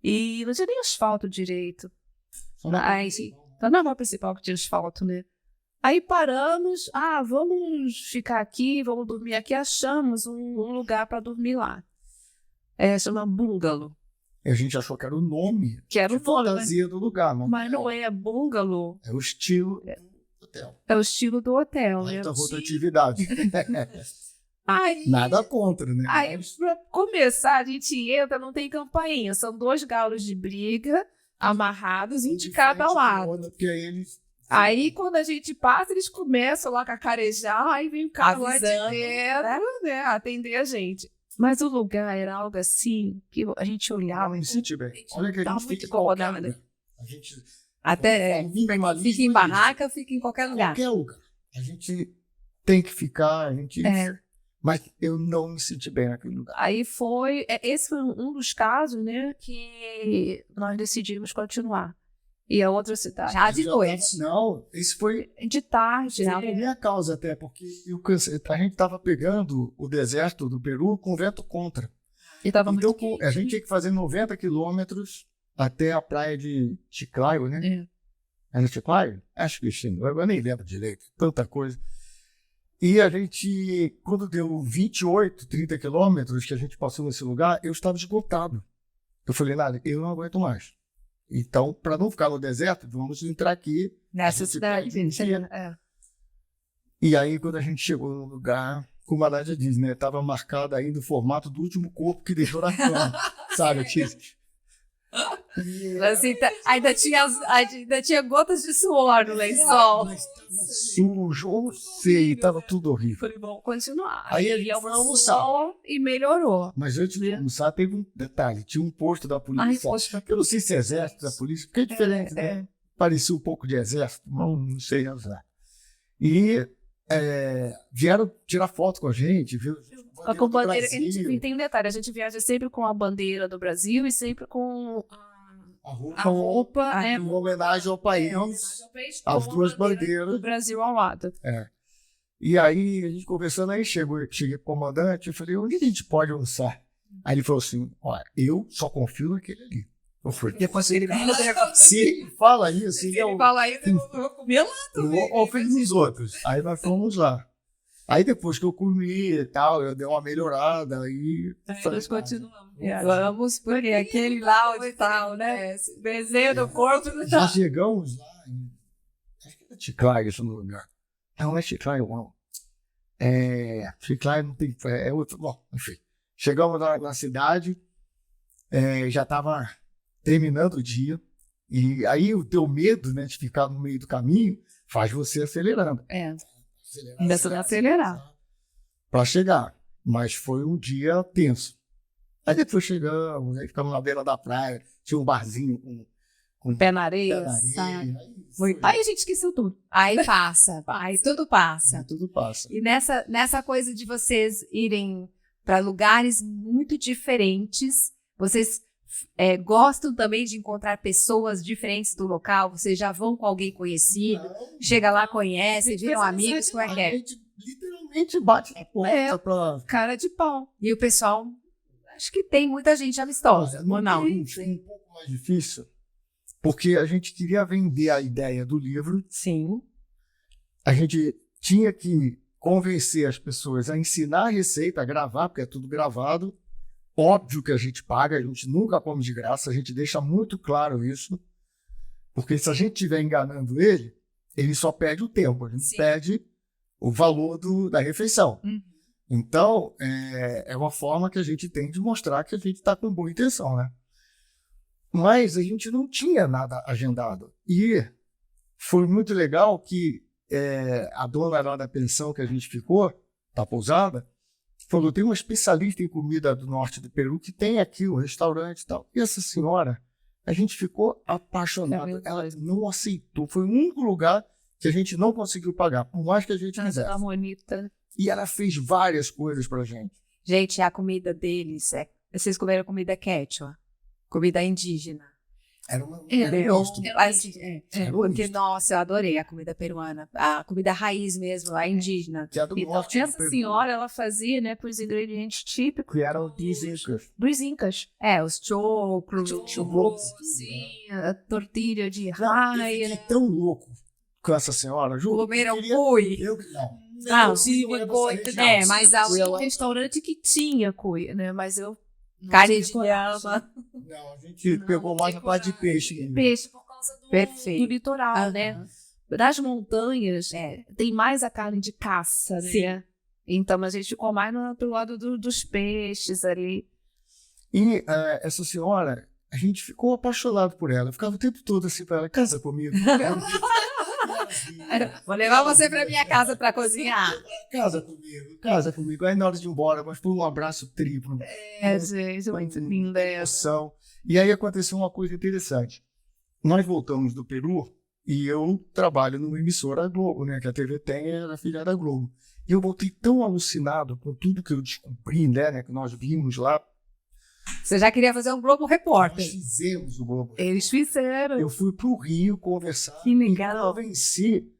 E não tinha nem asfalto direito. Aí, então não é a principal que tinha asfalto, né? Aí paramos, vamos ficar aqui, vamos dormir aqui. Achamos um lugar para dormir lá. Chama bungalow. A gente achou que era o nome. Que era o nome, fantasia do lugar, mas não é bungalow. É o estilo do hotel. É o estilo do hotel, né? Muita rotatividade. Aí, Nada contra, né? Aí, pra começar, a gente entra, não tem campainha. São 2 galos de briga amarrados, um de cada lado. Porque aí eles... Aí, quando a gente passa, eles começam lá a cacarejar, aí vem o cara lá de dentro, né, atender a gente. Mas o lugar era algo assim, que a gente olhava... Não me senti bem. Olha que a Tava gente muito fica em qualquer incomodada. lugar. A gente... Até fica em barraca, fica em qualquer lugar. Qualquer lugar. A gente tem que ficar, a gente... Mas eu não me senti bem naquele lugar. Aí esse foi um dos casos, né, que nós decidimos continuar. E a outra cidade... Já de noite. Não, isso foi... De tarde, Foi por minha causa até, porque a gente estava pegando o deserto do Peru com vento contra. E tava Então muito quente. a gente tinha que fazer 90 quilômetros até a praia de Chiclayo, né? É no Chiclayo? Acho que sim, eu nem lembro direito, tanta coisa. E a gente, quando deu 28, 30 quilômetros que a gente passou nesse lugar, eu estava esgotado. Eu falei, nada, eu não aguento mais. Então, para não ficar no deserto, vamos entrar aqui. Nessa cidade. E aí, quando a gente chegou no lugar, como a Nádia diz, né? Estava marcado ainda o formato do último corpo que deixou na cama. Sabe, Assim, ainda tinha gotas de suor no lençol. Mas estava sujo, ou sei, estava tudo horrível. Falei, vamos continuar. Aí a gente foi almoçar. E melhorou. Mas antes de almoçar, teve um detalhe. Tinha um posto da polícia. Eu não sei se é exército da polícia, porque é diferente, né? Parecia um pouco de exército, não sei usar. E vieram tirar foto com a gente, viu? Com bandeira, tem um detalhe, a gente viaja sempre com a bandeira do Brasil e sempre com a roupa, em homenagem ao país, as duas bandeiras do Brasil ao lado. E aí, a gente conversando, aí cheguei pro comandante, eu falei, onde a gente pode almoçar? Aí ele falou assim, olha, eu só confio naquele ali. Eu falei, depois ele se ele fala isso, ele fala isso, eu vou comer lá também. Eu ofendo os outros. Aí nós fomos lá. Aí depois que eu comi e tal, eu dei uma melhorada, aí... Nós continuamos. Vamos, porque aquele lá onde tal, né? Desenho do corpo não tá. Já chegamos lá acho que é Chiclayo, esse lugar. Não é Chiclayo, não. Chiclayo não tem... É outro... Bom, enfim. Chegamos na cidade, já estava terminando o dia, e aí o teu medo, né, de ficar no meio do caminho faz você acelerando. Acelerar. Para chegar. Mas foi um dia tenso. Aí depois chegamos, aí ficamos na beira da praia, tinha um barzinho com pé na areia. Aí a gente esqueceu tudo. Aí passa, aí tudo passa. Aí tudo passa. E nessa coisa de vocês irem para lugares muito diferentes, vocês gostam também de encontrar pessoas diferentes do local? Vocês já vão com alguém conhecido? Não, chega lá, conhece, viram amigos, como é que é? A gente literalmente bate na porta pra... Cara de pau. E o pessoal, acho que tem muita gente amistosa. Não, ou não? Foi um pouco mais difícil, porque a gente queria vender a ideia do livro, Sim. a gente tinha que convencer as pessoas a ensinar a receita, a gravar, porque é tudo gravado. Óbvio que a gente paga, a gente nunca come de graça, a gente deixa muito claro isso, porque se a gente estiver enganando ele só perde o tempo, ele não Sim. perde o valor da refeição. Uhum. Então, é uma forma que a gente tem de mostrar que a gente está com boa intenção, né? Mas a gente não tinha nada agendado. E foi muito legal que a dona lá da pensão que a gente ficou, da pousada, falou, tem uma especialista em comida do norte do Peru que tem aqui um restaurante e tal. E essa senhora, a gente ficou apaixonado. Ela não aceitou. Foi o único lugar que a gente não conseguiu pagar, por mais que a gente quisesse. Tá bonita. E ela fez várias coisas pra gente. Gente, a comida deles vocês comeram comida quechua? Comida indígena. Era uma Eu, gosto. assim, Era porque, misto. nossa, eu adorei a comida peruana. A comida raiz mesmo, a indígena. Que é do Então, norte do essa Peru, senhora, ela fazia, né, com os ingredientes típicos que eram dos incas. dos incas. Os choclos. Sim, a tortilha de Eu raia. fiquei tão louco com essa senhora, juro. Comeram Eu queria- cui. Eu não. Não, sim, não era coisa, dessa região. né, mas a- Tinha um restaurante que tinha cuia, né, mas eu... não Carne tive de coragem. Não, a gente pegou mais a parte de peixe. ainda. Peixe por causa do Perfeito. litoral, né? Das montanhas, tem mais a carne de caça, né? Sim. Então a gente ficou mais pro lado dos peixes ali. E essa senhora, a gente ficou apaixonado por ela. Eu ficava o tempo todo assim pra ela, casa comigo. Vou levar você pra minha casa pra cozinhar. Casa comigo, casa comigo. Aí na hora de ir embora, mas foi um abraço triplo. Gente, muito linda essa. Emoção. E aí aconteceu uma coisa interessante. Nós voltamos do Peru e eu trabalho numa emissora Globo, né? Que a TV tem, era filha da Globo. E eu voltei tão alucinado com tudo que eu descobri, né? Que nós vimos lá. Você já queria fazer um Globo Repórter. Nós fizemos o Globo. Eles fizeram. Eu fui pro Rio conversar. Que legal. E convenci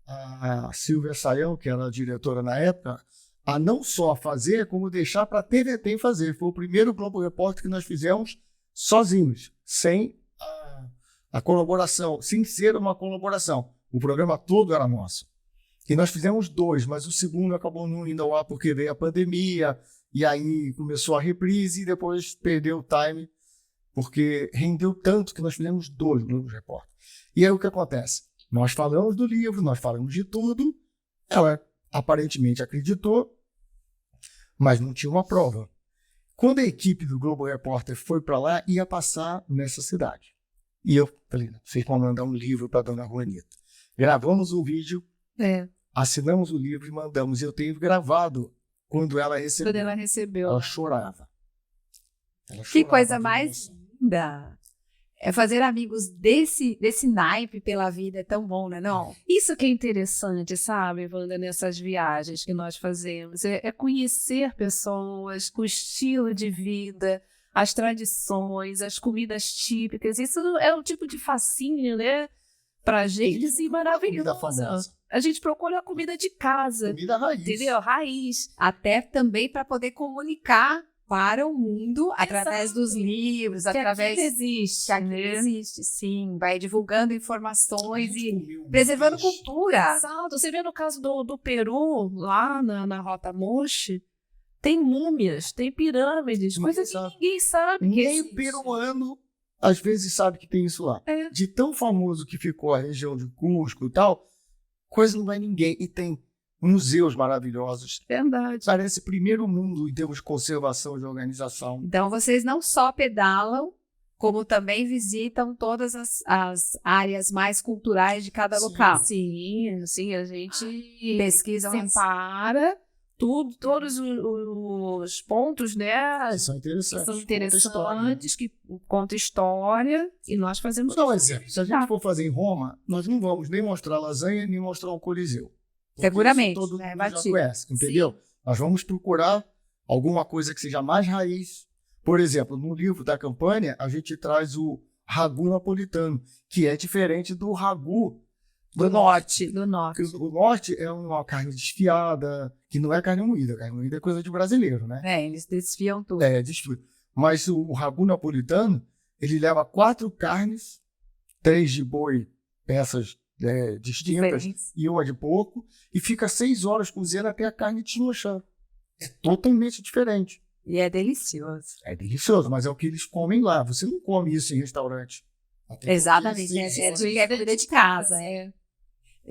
a Silvia Saião, que era a diretora na época, a não só fazer, como deixar para a TVT fazer. Foi o primeiro Globo Repórter que nós fizemos sozinhos, sem a colaboração, sem ser uma colaboração. O programa todo era nosso. E nós fizemos 2, mas o segundo acabou não indo ao ar porque veio a pandemia, e aí começou a reprise e depois perdeu o time, porque rendeu tanto que nós fizemos 2 Globos Repórter. E aí o que acontece? Nós falamos do livro, nós falamos de tudo, ela aparentemente acreditou, mas não tinha uma prova. Quando a equipe do Globo Repórter foi para lá, ia passar nessa cidade. E eu falei, vocês vão mandar um livro para dona Juanita. Gravamos o vídeo, assinamos o livro e mandamos. Eu tenho gravado quando ela recebeu. Quando ela recebeu. Ela chorava. Ela Que chorava coisa de mais emoção. linda. Fazer amigos desse naipe pela vida é tão bom, né? Não? Isso que é interessante, sabe, Wanda, nessas viagens que nós fazemos. É conhecer pessoas com estilo de vida, as tradições, as comidas típicas. Isso é um tipo de fascínio, né? Pra gente, assim, Comida maravilhoso. famosa. A gente procura a comida de casa, Comida raiz. entendeu? Raiz. Até também para poder comunicar para o mundo através dos livros, Que através aquilo existe, que aquilo né? existe, sim. Vai divulgando informações e Comeu preservando peixe. cultura. Exato. Você vê no caso do Peru, lá na Rota Moche, tem múmias, tem pirâmides, Mas coisa que exato. ninguém sabe. que Nem o existe. peruano às vezes sabe que tem isso lá. É. De tão famoso que ficou a região de Cusco e tal, coisa não vai ninguém. E tem museus maravilhosos. Verdade. Parece primeiro mundo em termos de conservação e de organização. Então, vocês não só pedalam, como também visitam todas as áreas mais culturais de cada Sim. local. Sim, sim, a gente Pesquisam as- separa tudo, todos os pontos, né? Que são Que interessantes. são Conta a história. interessantes, que contam história, e nós fazemos. Vou dar um exemplo. Se a gente for fazer em Roma, nós não vamos nem mostrar lasanha, nem mostrar o Coliseu. Porque Seguramente, isso todo né? mundo já Batido. conhece, entendeu? Nós vamos procurar alguma coisa que seja mais raiz. Por exemplo, no livro da campanha, a gente traz o ragu napolitano, que é diferente do ragu do norte. Do norte. Porque o norte é uma carne desfiada, que não é carne moída. Carne moída é coisa de brasileiro, né? Eles desfiam tudo. É, desfia. Mas o ragu napolitano, ele leva 4 carnes 3 de boi, peças distintas, Diferentes. e uma de porco, e fica 6 horas cozinhando até a carne desmanchar. É totalmente diferente. E é delicioso. É delicioso, mas é o que eles comem lá. Você não come isso em restaurante. Até Exatamente. porque, É comida de casa.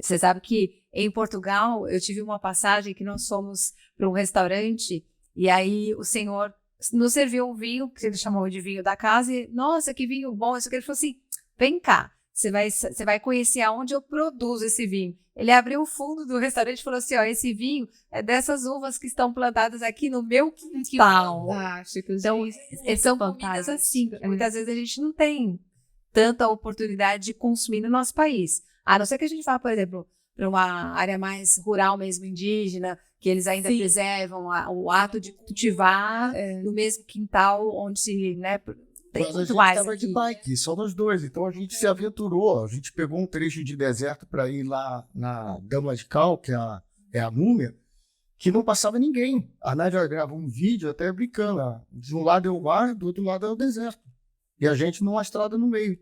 Você sabe que em Portugal eu tive uma passagem que nós fomos para um restaurante e aí o senhor nos serviu um vinho, que ele chamou de vinho da casa, e nossa, que vinho bom. Isso que ele falou assim: vem cá, você vai conhecer aonde eu produzo esse vinho. Ele abriu o fundo do restaurante e falou assim: ó, esse vinho é dessas uvas que estão plantadas aqui no meu quintal. Fantástico, Então, são comidas assim. Muitas vezes a gente não tem tanta oportunidade de consumir no nosso país. A não ser que a gente vá, por exemplo, para uma área mais rural mesmo, indígena, que eles ainda preservam o ato de cultivar no mesmo quintal onde se, né, tem Mas a muito gente mais estava aqui. de bike, só nós dois. Então a gente se aventurou. A gente pegou um trecho de deserto para ir lá na Dama de Cal, que é a múmia, que não passava ninguém. A Nádia grava um vídeo até brincando. De um lado é o mar, do outro lado é o deserto. E a gente numa estrada no meio.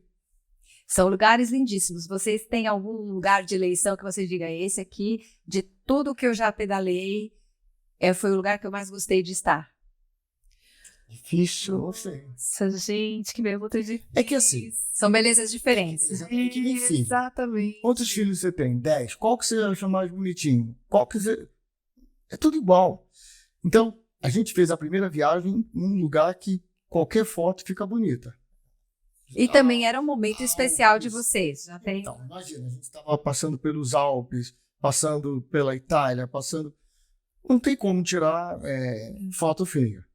São lugares lindíssimos. Vocês têm algum lugar de eleição que você diga: esse aqui, de tudo que eu já pedalei, foi o lugar que eu mais gostei de estar? Difícil, não sei. Nossa, gente, que pergunta difícil. É que assim, São belezas diferentes. exatamente nem filho. Exatamente. Quantos filhos você tem? 10. Qual que você acha mais bonitinho? Qual que você... É tudo igual. Então, a gente fez a primeira viagem num lugar que qualquer foto fica bonita. E também era um momento especial de vocês. Já tem. Então, imagina, a gente estava passando pelos Alpes, passando pela Itália, passando... Não tem como tirar foto feia.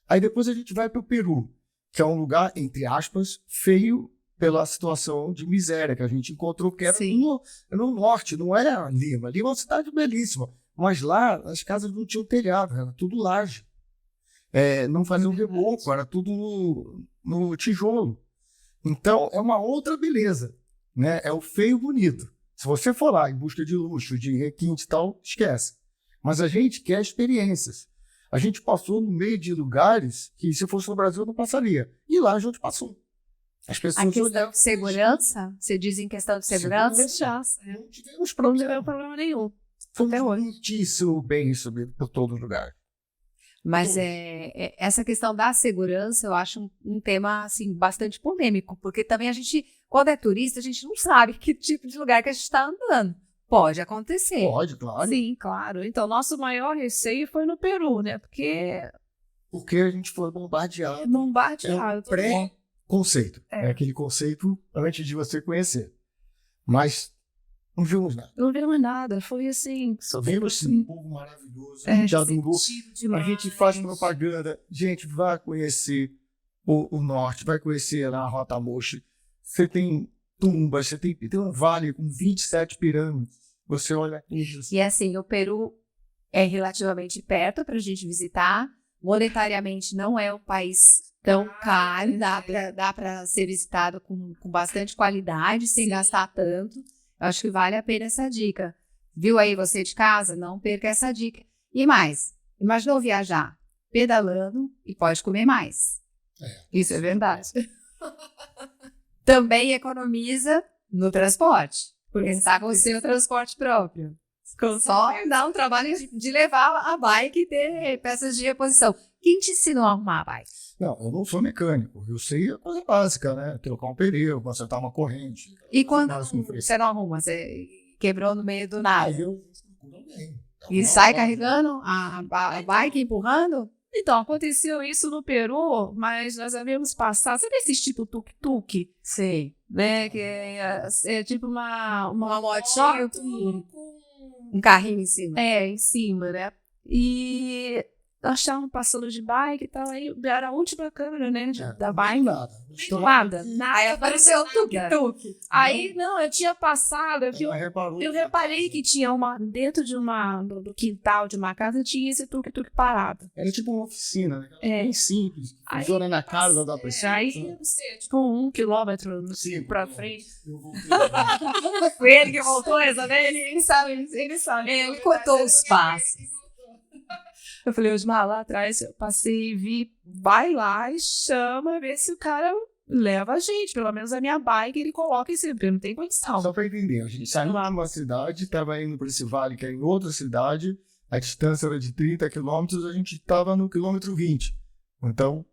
Aí depois a gente vai para o Peru, que é um lugar, entre aspas, feio pela situação de miséria que a gente encontrou, que era no norte, não era Lima. Lima é uma cidade belíssima, mas lá as casas não tinham telhado, era tudo laje. Não faziam reboco, era tudo no tijolo. Então, é uma outra beleza, né? É o feio bonito. Se você for lá em busca de luxo, de requinte e tal, esquece. Mas a gente quer experiências. A gente passou no meio de lugares que, se fosse no Brasil, não passaria. E lá a gente passou. As pessoas... A questão de segurança, você diz em questão de segurança? Não tivemos Não problema. tivemos problema nenhum. Fomos muitíssimo bem recebidos por todo lugar. Mas essa questão da segurança eu acho um tema assim, bastante polêmico, porque também a gente, quando é turista, a gente não sabe que tipo de lugar que a gente está andando. Pode acontecer. Pode, claro. Sim, claro. Então, nosso maior receio foi no Peru, né? Porque Porque a gente foi bombardeado. bombardeado. Pré-conceito. É aquele conceito antes de você conhecer. Mas não vimos nada. Não vimos nada. Foi assim. Vimos um povo maravilhoso. A gente adorou. A gente faz propaganda. Gente, vai conhecer o norte, vai conhecer a Rota Mochi. Você tem tumbas, você tem um vale com 27 pirâmides. Você olha isso. E assim, o Peru é relativamente perto para a gente visitar. Monetariamente não é um país tão caro, dá para ser visitado com bastante qualidade, sem gastar tanto. Eu acho que vale a pena essa dica. Viu aí você de casa? Não perca essa dica. E mais, imaginou viajar pedalando e pode comer mais. Isso é verdade. Também economiza no transporte, porque você está com o seu transporte próprio. Só dá um trabalho de levar a bike e ter peças de reposição. Quem te ensinou a arrumar a bike? Não, eu não sou mecânico. Eu sei a coisa básica, né? Trocar um pneu, consertar uma corrente. E quando Básico, não você não arruma, você quebrou no meio do nada. Aí eu procuro alguém. E sai carregando a bike, empurrando? Então, aconteceu isso no Peru, mas nós havíamos passado. Sabe esses tipo tuk-tuk? Sei. Né? Que é tipo uma motinha com um carrinho em cima. em cima, né? E nós estávamos passando de bike e tal, aí era a última câmera, né, da bike. Nada. Nada. Aí apareceu o tuk-tuk. Aí, não, eu tinha passado, eu Eu reparei que tinha dentro do quintal de uma casa, tinha esse tuk-tuk parado. Era tipo uma oficina, né? É. Bem simples. Aí, Funciona na casa da pessoa. Aí, tipo, 1 quilômetro Sim, pra bom. frente. Eu voltei. Foi ele que voltou, essa, né? Ele sabe. Ele cortou os passos. Eu falei, Osmar, lá atrás eu passei e vi, vai lá e chama, vê se o cara leva a gente, pelo menos a minha bike ele coloca em cima, porque não tem condição. Só para entender, a gente saiu lá numa cidade, estava indo para esse vale que é em outra cidade, a distância era de 30 quilômetros, a gente estava no quilômetro 20. Então,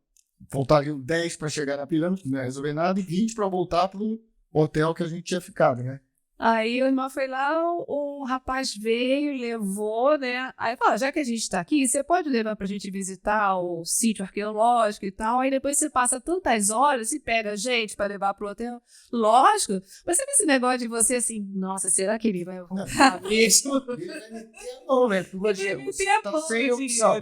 faltariam 10 para chegar na pirâmide, não ia resolver nada, e 20 para voltar para o hotel que a gente tinha ficado, né? Aí o irmão foi lá, o rapaz veio, levou, né? Aí fala, já que a gente tá aqui, você pode levar pra gente visitar o sítio arqueológico e tal. Aí depois você passa tantas horas e pega a gente pra levar pro hotel. Lógico, mas sabe esse negócio de você assim, nossa, será que ele vai voltar mesmo? Não, né? Tá sem opção.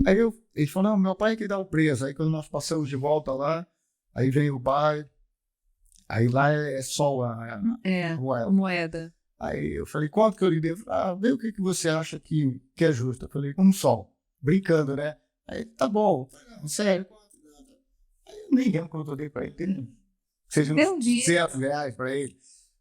Aí ele falou, não, meu pai que dá o preço. Aí quando nós passamos de volta lá, aí vem o bar. Aí lá é só a moeda. Aí eu falei, quanto que eu lhe devo? Vê o que você acha que é justo. Eu falei, um sol. Brincando, né? Aí, tá bom. Não, sério. Aí eu nem lembro quanto eu dei pra ele. Seja uns R$200 pra ele.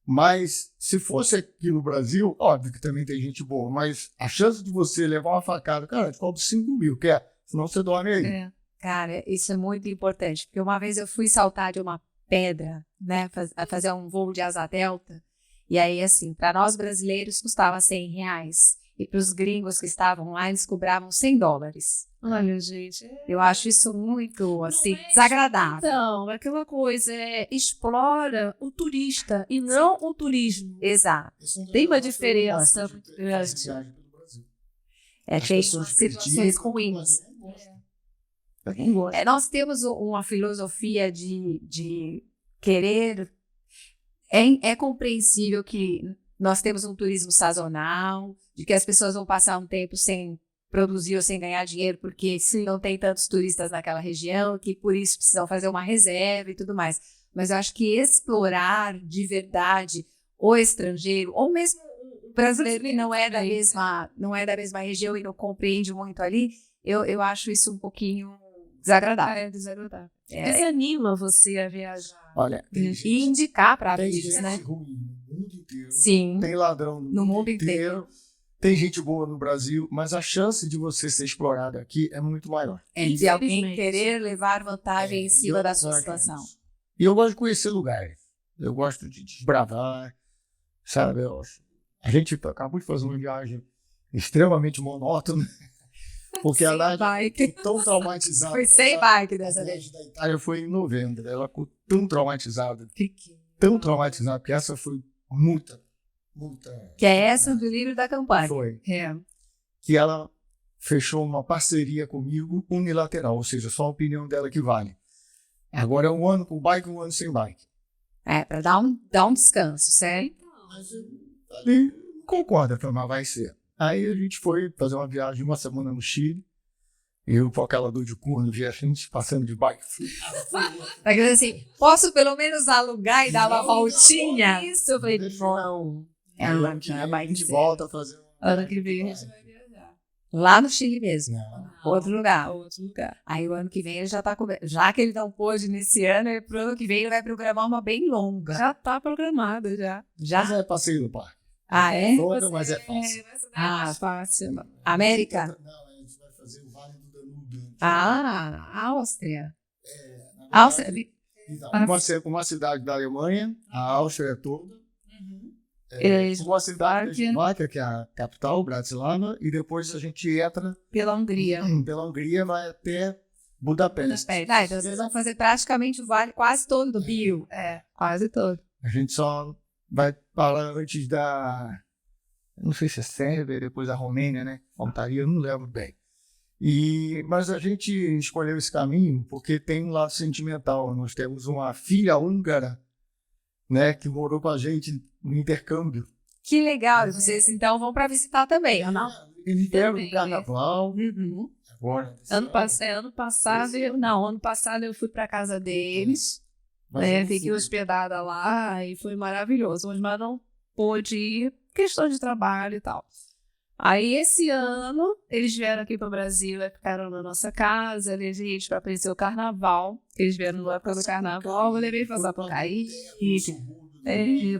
Mas se fosse aqui no Brasil, óbvio que também tem gente boa, mas a chance de você levar uma facada, cara, eu cobro 5 mil, quer? Senão você dorme aí. Cara, isso é muito importante, porque uma vez eu fui saltar de uma pedra, né, fazer um voo de asa delta, e aí, assim, para nós brasileiros custava R$100, e para os gringos que estavam lá, eles cobravam $100. Olha, gente. Eu acho isso muito, assim, desagradável. Então, aquela coisa explora o turista e não o turismo. Exato. Tem uma diferença muito grande. Tem situações ruins. Nós temos uma filosofia de querer. É compreensível que nós temos um turismo sazonal, de que as pessoas vão passar um tempo sem produzir ou sem ganhar dinheiro, porque não tem tantos turistas naquela região, que por isso precisam fazer uma reserva e tudo mais. Mas eu acho que explorar de verdade o estrangeiro, ou mesmo o brasileiro que não é da mesma região e não compreende muito ali, eu acho isso um pouquinho desagradável. É desagradável. Isso anima você a viajar. Olha, e indicar para amigos, né? Ruim no mundo inteiro. Sim. Tem ladrão no mundo inteiro. Tem gente boa no Brasil, mas a chance de você ser explorado aqui é muito maior. De alguém querer levar vantagem em cima da sua situação. E eu gosto de conhecer lugares. Eu gosto de desbravar, sabe? A gente acabou de fazer uma viagem extremamente monótona. Porque ela ficou tão traumatizada. Foi sem bike dessa vez. A da Itália foi em novembro. Ela ficou tão traumatizada. Tão traumatizada, porque essa foi muita. Que é essa do livro da campanha. Foi. Que ela fechou uma parceria comigo unilateral, ou seja, só a opinião dela que vale. Agora é um ano com bike, um ano sem bike. Para dar um descanso, certo? Mas eu falei, concorda, mas vai ser. Aí a gente foi fazer uma viagem de uma semana no Chile. Eu com aquela dor de corno, via a gente passando de bike. Assim, posso pelo menos alugar e dar uma voltinha? Isso, eu falei, não. Ela tinha bike de volta a fazer. Ano que vem a gente vai viajar. Lá no Chile mesmo. Não. Outro lugar. Aí o ano que vem ele já tá já que ele não pôde nesse ano, pro ano que vem ele vai programar uma bem longa. Já tá programada, já. Mas é passeio no parque. É? Toda, mas é fácil. Fácil. América? Não, a gente vai fazer o Vale do Danúbio. Áustria. Áustria. Então, uma cidade da Alemanha, a Áustria é toda. Uma cidade da Eslováquia, que é a capital, Bratislava, e depois a gente entra pela Hungria. Pela Hungria, vai até Budapeste. Então vocês vão fazer praticamente o vale quase todo do Bio. Quase todo. A gente só vai parar antes não sei se é Sérvia, depois a Romênia, né? Faltaria, eu não lembro bem. Mas a gente escolheu esse caminho porque tem um lado sentimental. Nós temos uma filha húngara, né, que morou com a gente no intercâmbio. Que legal! E vocês então vão para visitar também, ou não? Eles vieram no carnaval. Agora, ano passado eu fui para casa deles. Fiquei hospedada lá e foi maravilhoso. Mas não pôde ir, questão de trabalho e tal. Aí esse ano eles vieram aqui para o Brasil, ficaram na nossa casa, gente, para conhecer o carnaval. Eles vieram na época do carnaval, eu levei para Sapucaí,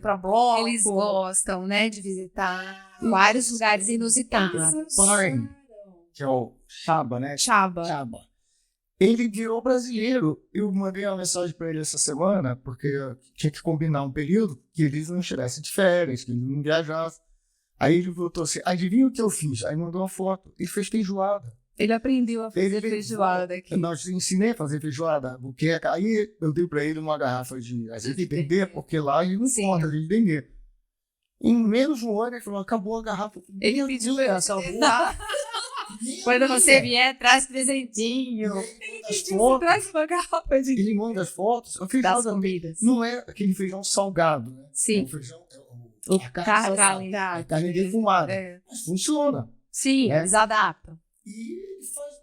para bloco. Eles gostam, né, de visitar vários lugares inusitados. Que é o Chaba, né? Chaba. Ele virou brasileiro. Eu mandei uma mensagem para ele essa semana, porque eu tinha que combinar um período que eles não estivessem de férias, que eles não viajassem. Aí ele voltou assim, adivinha o que eu fiz? Aí mandou uma foto. Ele fez feijoada. Ele aprendeu a fazer feijoada aqui. Nós ensinei a fazer feijoada. Aí eu dei para ele uma garrafa de azeite de dendê, porque lá ele não conta azeite de dendê. Em menos de um ano, ele falou, acabou a garrafa. Ele pediu essa. Quando você vier, traz presentinho. Traz uma garrafa de... Ele manda as fotos. O Das feijão comidas. não é aquele feijão salgado, né? Sim. É um feijão, O a carne defumada. Mas funciona. Sim, É. eles adaptam. E ele faz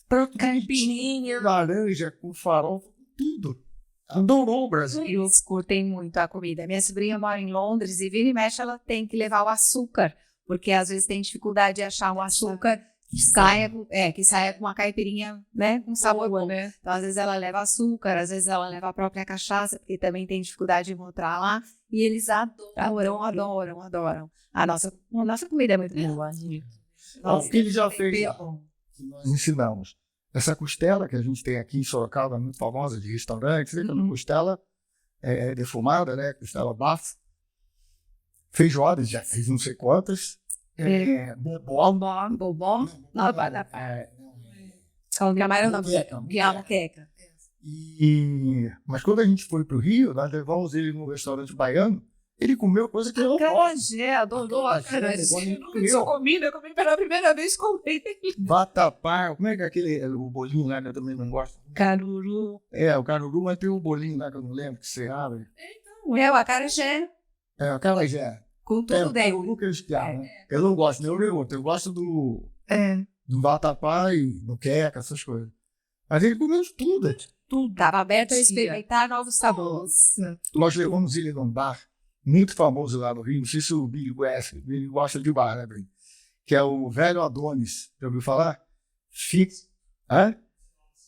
prato Caipirinha. laranja com farofa, com tudo. Adorou o Brasil. Eles curtem muito a comida. Minha sobrinha mora em Londres e vira e mexe ela tem que levar o açúcar, porque às vezes tem dificuldade de achar um açúcar que saia com uma caipirinha, né, com sabor bom. né? Então às vezes ela leva açúcar, às vezes ela leva a própria cachaça, porque também tem dificuldade de encontrar lá. E eles adoram. A nossa comida é muito boa. O que ele já fez, tempero bom. que nós ensinamos. Essa costela que a gente tem aqui em Sorocaba, muito famosa de restaurante, costela defumada, né? Costela bafo. Feijoada, já fez não sei quantas. Bobó. Moqueca. Mas quando a gente foi para o Rio, nós levamos ele num restaurante baiano, ele comeu coisa que eu não gosto. Acarajé, adorou acarajé. Nunca tinha comido, eu comi pela primeira vez com ele. Vatapá, como é que é aquele, o bolinho lá que eu também não gosto? Caruru. O caruru, mas tem um bolinho lá que eu não lembro, que você abre. O acarajé. Acarajé. Com tudo dentro. O que eles querem, né? Eu não gosto nem o outro, eu gosto do vatapá e moqueca, essas coisas. Mas ele comeu tudo. Estava aberto a experimentar novos sabores. Nós levamos ele num bar muito famoso lá no Rio, não sei se o Billy conhece, o Billy gosta de bar, né, Billy? Que é o Velho Adonis, já ouviu falar?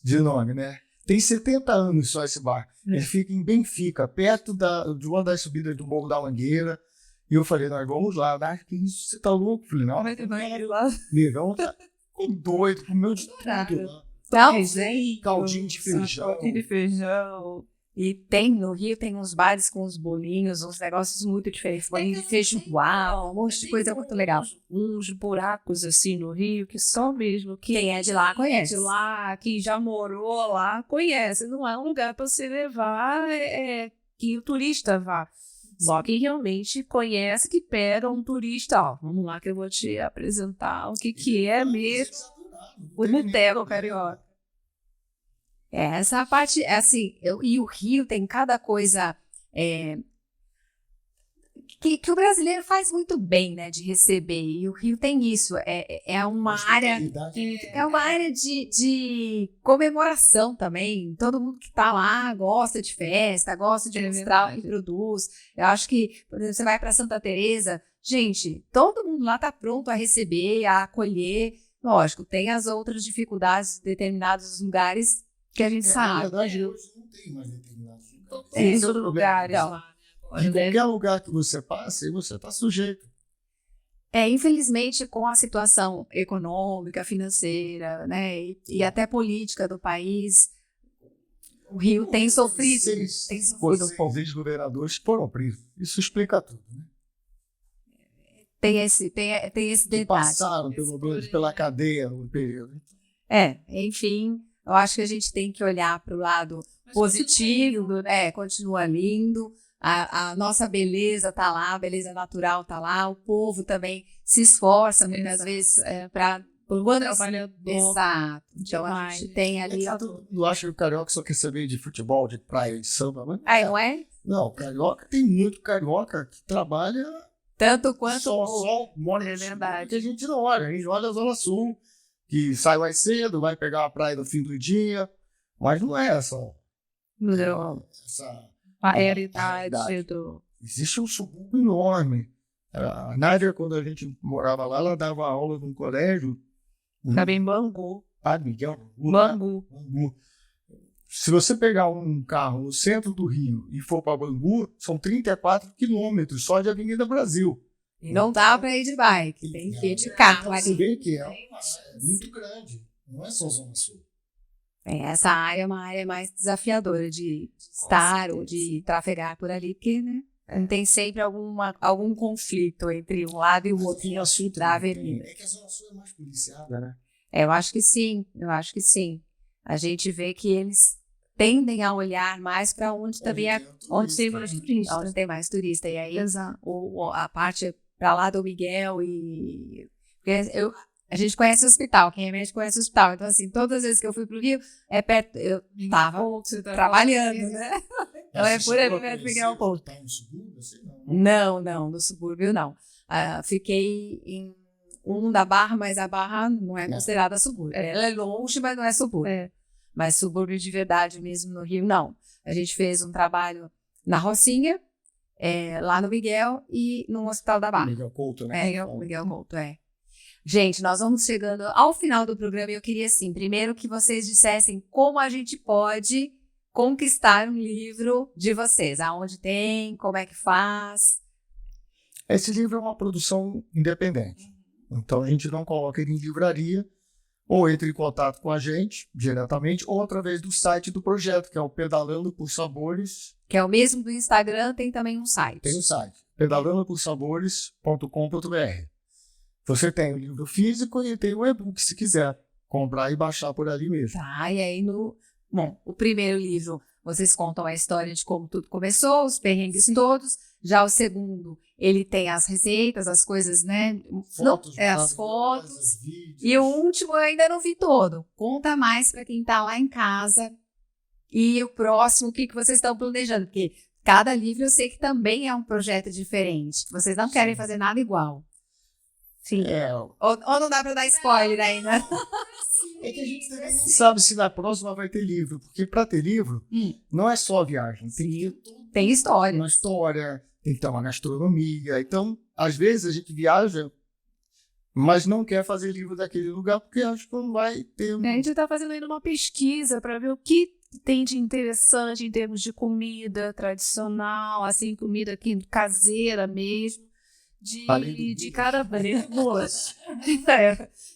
De nome, né? Tem 70 anos só esse bar. Ele fica em Benfica, perto de uma das subidas do Morro da Mangueira. E eu falei, nós vamos lá. Que isso, você tá louco? Eu falei, não. Vai ter banheiro lá. Negão tá doido, comeu de tudo lá. Caldinho de feijão. E no Rio tem uns bares com uns bolinhos, uns negócios muito diferentes. Bolinho de feijoada, um monte de coisa muito legal. Uns buracos assim no Rio que só mesmo quem é de lá conhece. De lá, que já morou lá, conhece. Não é um lugar para você levar que o turista vá. Só que realmente conhece, que pega um turista. Ó, vamos lá que eu vou te apresentar o que é mesmo o boteco carioca. Essa parte, assim, e o Rio tem cada coisa que o brasileiro faz muito bem, né, de receber. E o Rio tem isso. É uma área de comemoração também. Todo mundo que está lá gosta de festa, gosta de mostrar o que produz. Eu acho que, por exemplo, você vai para Santa Teresa, gente, todo mundo lá está pronto a receber, a acolher. Lógico, tem as outras dificuldades em determinados lugares que a gente sabe. Na verdade, hoje não tem mais determinados lugares. Tem outros lugares lá. Em qualquer lugar que você passe, você está sujeito. Infelizmente, com a situação econômica, financeira, né, e até política do país, o Rio tem sofrido. Os governadores foram presos. Isso explica tudo, né? Tem esse detalhe. Passaram pela cadeia no período. Enfim, eu acho que a gente tem que olhar para o lado positivo, né? Continua lindo. A nossa beleza está lá, a beleza natural está lá, o povo também se esforça muitas vezes para trabalhador. Exato. Então a gente tem ali. Eu acho que o carioca só quer saber de futebol, de praia, de samba, mas não é? Não, carioca tem muito carioca que trabalha tanto quanto só mora é verdade. Que a gente não olha, a gente olha a Zona Sul, que sai mais cedo, vai pegar a praia no fim do dia, mas não é essa a realidade do... Existe um subúrbio enorme. A Nádia, quando a gente morava lá, ela dava aula num colégio. Também Bangu. Miguel. Bangu. Se você pegar um carro no centro do Rio e for para Bangu, são 34 quilômetros só de Avenida Brasil. E não dá para ir de bike, tem que ir de carro. Você vê que é muito grande. Não é só Zona Sul. Essa área é uma área mais desafiadora de estar ou de trafegar por ali, porque, né? Tem sempre algum conflito entre um lado e o outro da avenida. É que a Zona Sul é mais policiada, né? Eu acho que sim. A gente vê que eles tendem a olhar mais para onde também onde tem mais turista. Onde tem mais turista. E aí a parte para lá do Miguel e... A gente conhece o hospital, quem é médico conhece o hospital. Então, assim, todas as vezes que eu fui pro Rio, é perto, eu estava trabalhando, né? Então é por ali mesmo, Miguel Couto. Tá no subúrbio, assim, Não, no subúrbio não. Fiquei em da Barra, mas a Barra não é considerada subúrbio. Ela é longe, mas não é subúrbio. Mas subúrbio de verdade mesmo no Rio, não. A gente fez um trabalho na Rocinha, lá no Miguel e no Hospital da Barra. Miguel Couto, né? Miguel Couto, Gente, nós vamos chegando ao final do programa e eu queria, assim, primeiro que vocês dissessem como a gente pode conquistar um livro de vocês. Aonde tem, como é que faz. Esse livro é uma produção independente. Então, a gente não coloca ele em livraria, ou entra em contato com a gente diretamente, ou através do site do projeto, que é o Pedalando por Sabores. Que é o mesmo do Instagram, tem também um site. Tem o site, pedalandoporsabores.com.br. Você tem o livro físico e tem o e-book, se quiser comprar e baixar por ali mesmo. Tá, e aí Bom, o primeiro livro, vocês contam a história de como tudo começou, os perrengues todos. Já o segundo, ele tem as receitas, as coisas, né? Fotos, as fotos. Vídeos. E o último eu ainda não vi todo. Conta mais para quem tá lá em casa. E o próximo, o que vocês estão planejando? Porque cada livro eu sei que também é um projeto diferente. Vocês não querem fazer nada igual. Sim. Ou não dá para dar spoiler ainda. É que a gente também não sabe se na próxima vai ter livro. Porque para ter livro, não é só a viagem. Tem história. Uma história, tem que ter uma gastronomia. Então, às vezes a gente viaja, mas não quer fazer livro daquele lugar porque acha que não vai ter. A gente está fazendo ainda uma pesquisa para ver o que tem de interessante em termos de comida tradicional, assim, comida aqui caseira mesmo. De cada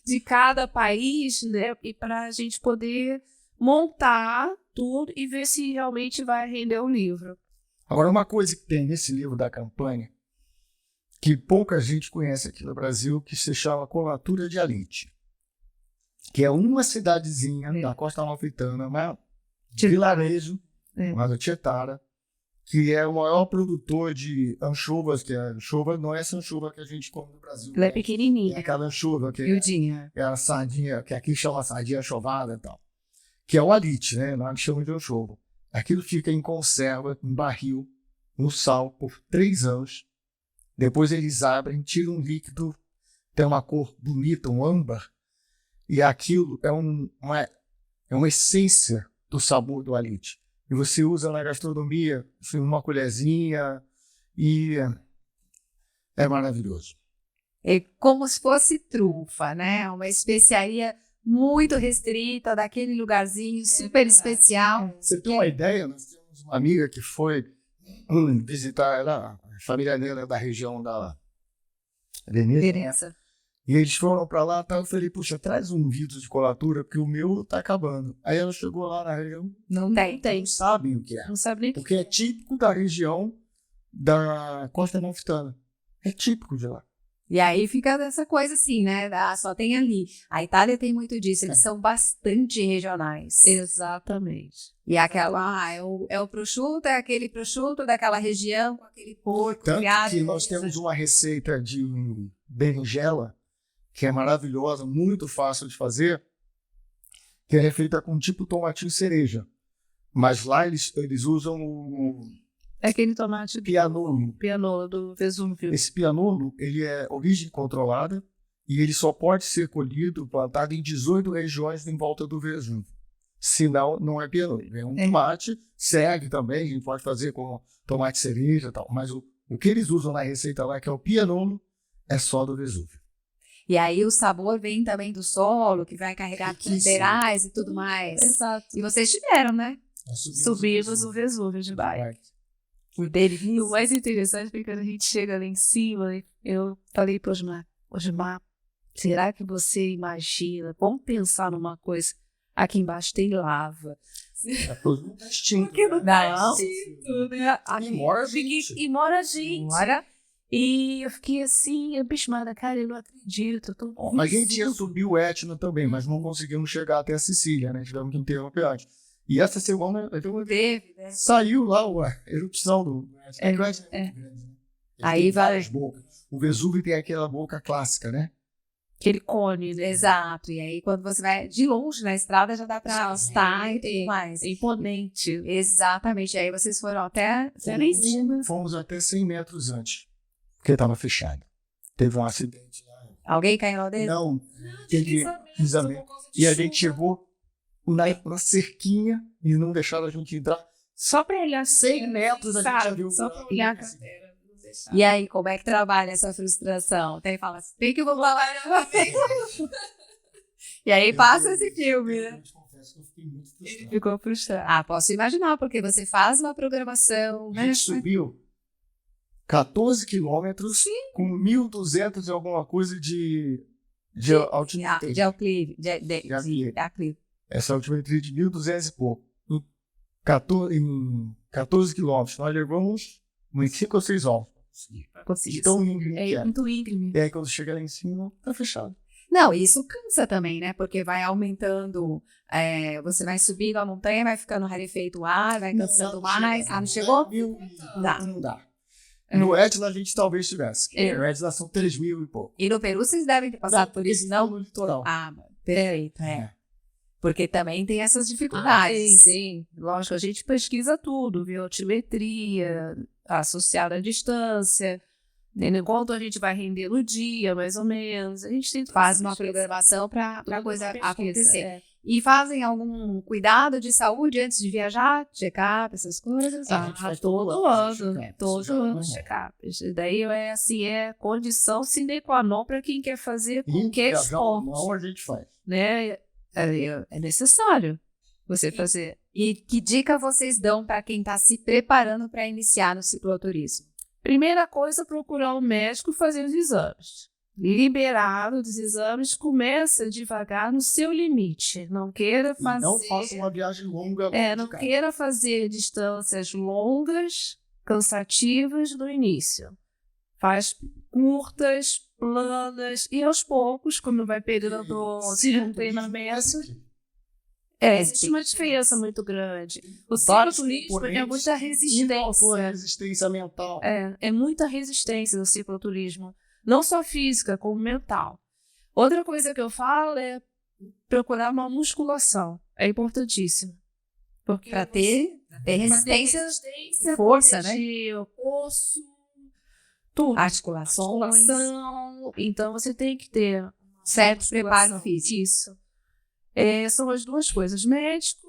de cada país, né? E para a gente poder montar tudo e ver se realmente vai render o livro. Agora, uma coisa que tem nesse livro da campanha, que pouca gente conhece aqui no Brasil, que se chama Colatura de Alite, que é uma cidadezinha da Costa Amalfitana, vilarejo, chamado Tietara, que é o maior produtor de anchovas, que a anchovas não é essa anchovas que a gente come no Brasil. Ela é pequenininha. É aquela anchovas que é a sardinha, que aqui chama sardinha anchovada e tal. Que é o alite, né? Lá que chama de anchova. Aquilo fica em conserva, em barril, no sal, por 3 anos. Depois eles abrem, tiram um líquido, tem uma cor bonita, um âmbar, e aquilo é uma essência do sabor do alite. E você usa na gastronomia, assim, uma colherzinha, e é maravilhoso. É como se fosse trufa, né? Uma especiaria muito restrita, daquele lugarzinho super especial. Você tem uma ideia? Nós temos uma amiga que foi visitar ela, a família dela é da região da Veneza. E eles foram pra lá, tá? Eu falei, puxa, traz um vidro de colatura, porque o meu tá acabando. Aí ela chegou lá na região, não tem. Não sabem o que é. Não sabe nem porque é típico da região da Costa Amalfitana. É típico de lá. E aí fica dessa coisa assim, né? Só tem ali. A Itália tem muito disso, eles são bastante regionais. Exatamente. E aquela, é o prosciutto, é aquele prosciutto daquela região, com aquele porco. Tanto que nós temos uma receita de berinjela, que é maravilhosa, muito fácil de fazer, que é feita com tipo tomatinho cereja. Mas lá eles usam é aquele tomate pianola do Vesúvio. Esse pianola, ele é origem controlada e ele só pode ser colhido, plantado em 18 regiões em volta do Vesúvio. Senão, não é pianola. É um tomate, serve também, a gente pode fazer com tomate cereja e tal. Mas o que eles usam na receita lá, que é o pianola, é só do Vesúvio. E aí o sabor vem também do solo, que vai carregar minerais e tudo mais. Exato. E vocês tiveram, né? Subimos o Vesúvio de bike. O mais interessante foi que quando a gente chega lá em cima, eu falei para Osmar, será que você imagina? Vamos pensar numa coisa. Aqui embaixo tem lava. Não tá extinto. Porque não Não. tá extinto, né? E mora Eu fiquei- gente. E mora gente. Bora. E eu fiquei assim, abismada, cara, eu não acredito. Eu tô A gente ia subir o Etna também, mas não conseguimos chegar até a Sicília, né? Tivemos que interromper antes. E essa semana Teve, né? saiu lá a erupção do Etna. O Etna é muito grande, né? Ele Aí tem vai- várias bocas. O Vesúvio tem aquela boca clássica, né? Aquele cone, né? Exato. E aí, quando você vai de longe na estrada, já dá pra estar e tudo mais. É imponente. Exatamente. E aí, vocês foram até lá em cima. Fomos até 100 metros antes, porque estava fechado. Teve um acidente lá. Alguém caiu lá dentro? Não, teve deslizamento. E a gente chegou na cerquinha e não deixaram a gente entrar. Só pra olhar 100 metros a gente já viu. Só pra olhar a carteira. E aí, como é que trabalha essa frustração? Tem fala assim, tem que voltar lá novamente. E aí passa esse filme, né? Eu te confesso que eu fiquei muito frustrado. Ficou frustrado. Ah, posso imaginar, porque você faz uma programação, A né? gente subiu 14 quilômetros com 1.200 e alguma coisa de altimetria. De aclive. De aclive. aclive. Essa altimetria de 1.200 e pouco. Em 14 quilômetros, nós levamos uns 5 ou 6 horas. Consegui. Tão íngreme que É é. muito íngreme. E aí, quando chega lá em cima, tá fechado. Não, isso cansa também, né? Porque vai aumentando, você vai subindo a montanha, vai ficando rarefeito o ar, vai cansando mais. Ah, não chegou? Não dá. No Etna a gente talvez tivesse. No Etna são 3.000 e pouco. E no Peru vocês devem ter passado por isso, não? No litoral. Ah, perfeito, É. Porque também tem essas dificuldades. Sim. Lógico, a gente pesquisa tudo, viu? Altimetria, associada à distância, né? Quanto a gente vai render no dia, mais ou menos. A gente tem Faz uma programação para a Tudo coisa pesquisa, acontecer. é. E fazem algum cuidado de saúde antes de viajar? Check-up, essas coisas? A gente faz Todo todo ano, check-up, todo isso já é ano, normal. check-up. Isso daí é condição sine qua non para quem quer fazer E qualquer viajar esporte, normal a gente faz. né? É necessário você fazer. E que dica vocês dão para quem está se preparando para iniciar no cicloturismo? Primeira coisa, procurar um médico e fazer os exames. Liberado dos exames, começa devagar no seu limite. Não queira E fazer. não faça uma viagem longa. Não de carro. queira fazer distâncias longas, cansativas no início. Faz curtas, planas, e aos poucos, quando vai pegando um treinamento, existe uma diferença muito grande. O cicloturismo é muita resistência. Resistência mental. É muita resistência no cicloturismo. Não só física, como mental. Outra coisa que eu falo é procurar uma musculação. É importantíssimo. Porque Para ter resistência, resistência, força, né? o osso, tudo. articulações, Articulação. Então você tem que ter certo musculação. preparo físico. Isso. São as duas coisas. Médico,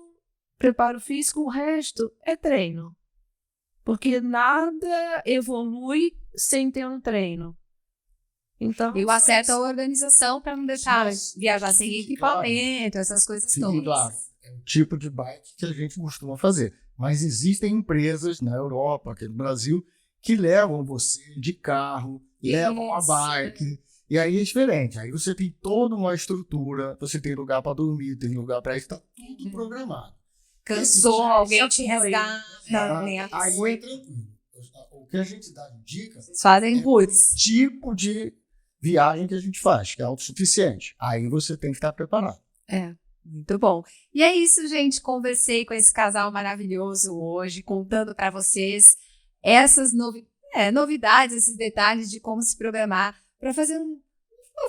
preparo físico, o resto é treino. Porque nada evolui sem ter um treino. Então, E uma certa organização para não deixar viajar sem equipamento, essas coisas Sim, todas. claro. É o tipo de bike que a gente costuma fazer. Mas existem empresas na Europa, aqui no Brasil, que levam você de carro, levam a bike. E aí é diferente. Aí você tem toda uma estrutura, você tem lugar para dormir, tem lugar para estar tudo programado. Cansou, alguém te resgata. Aí é tranquilo. O que a gente dá de dica Vocês fazem é o roots. tipo de viagem que a gente faz, que é autossuficiente. Aí você tem que estar preparado. Muito bom. E é isso, gente. Conversei com esse casal maravilhoso hoje, contando para vocês essas novidades, esses detalhes de como se programar para fazer uma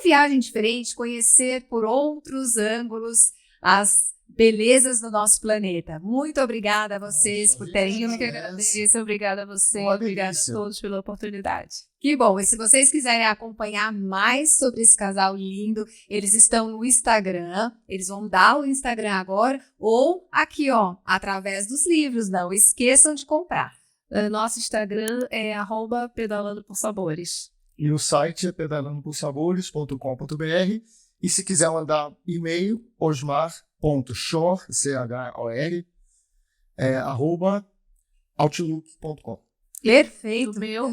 viagem diferente, conhecer por outros ângulos as belezas do nosso planeta. Muito obrigada a vocês por terem vindo. Obrigada a você, Uma obrigada a delícia. todos pela oportunidade. Que bom, e se vocês quiserem acompanhar mais sobre esse casal lindo, eles estão no Instagram, eles vão dar o Instagram agora, ou aqui, ó, através dos livros, não esqueçam de comprar. Nosso Instagram é @pedalando por sabores. E o site é pedalandoporsabores.com.br. E se quiser mandar e-mail, osmar.chor, C-H-O-R, @outlook.com. Perfeito. O meu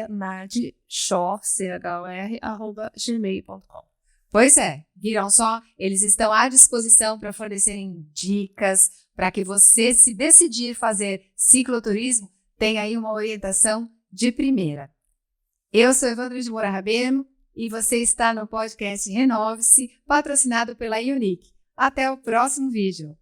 nadshor, CHOR, @gmail.com. Pois é, viram só? Eles estão à disposição para fornecerem dicas, para que você, se decidir fazer cicloturismo, tenha aí uma orientação de primeira. Eu sou Evandro de Moura Rabelo e você está no podcast Renove-se, patrocinado pela Ionic. Até o próximo vídeo.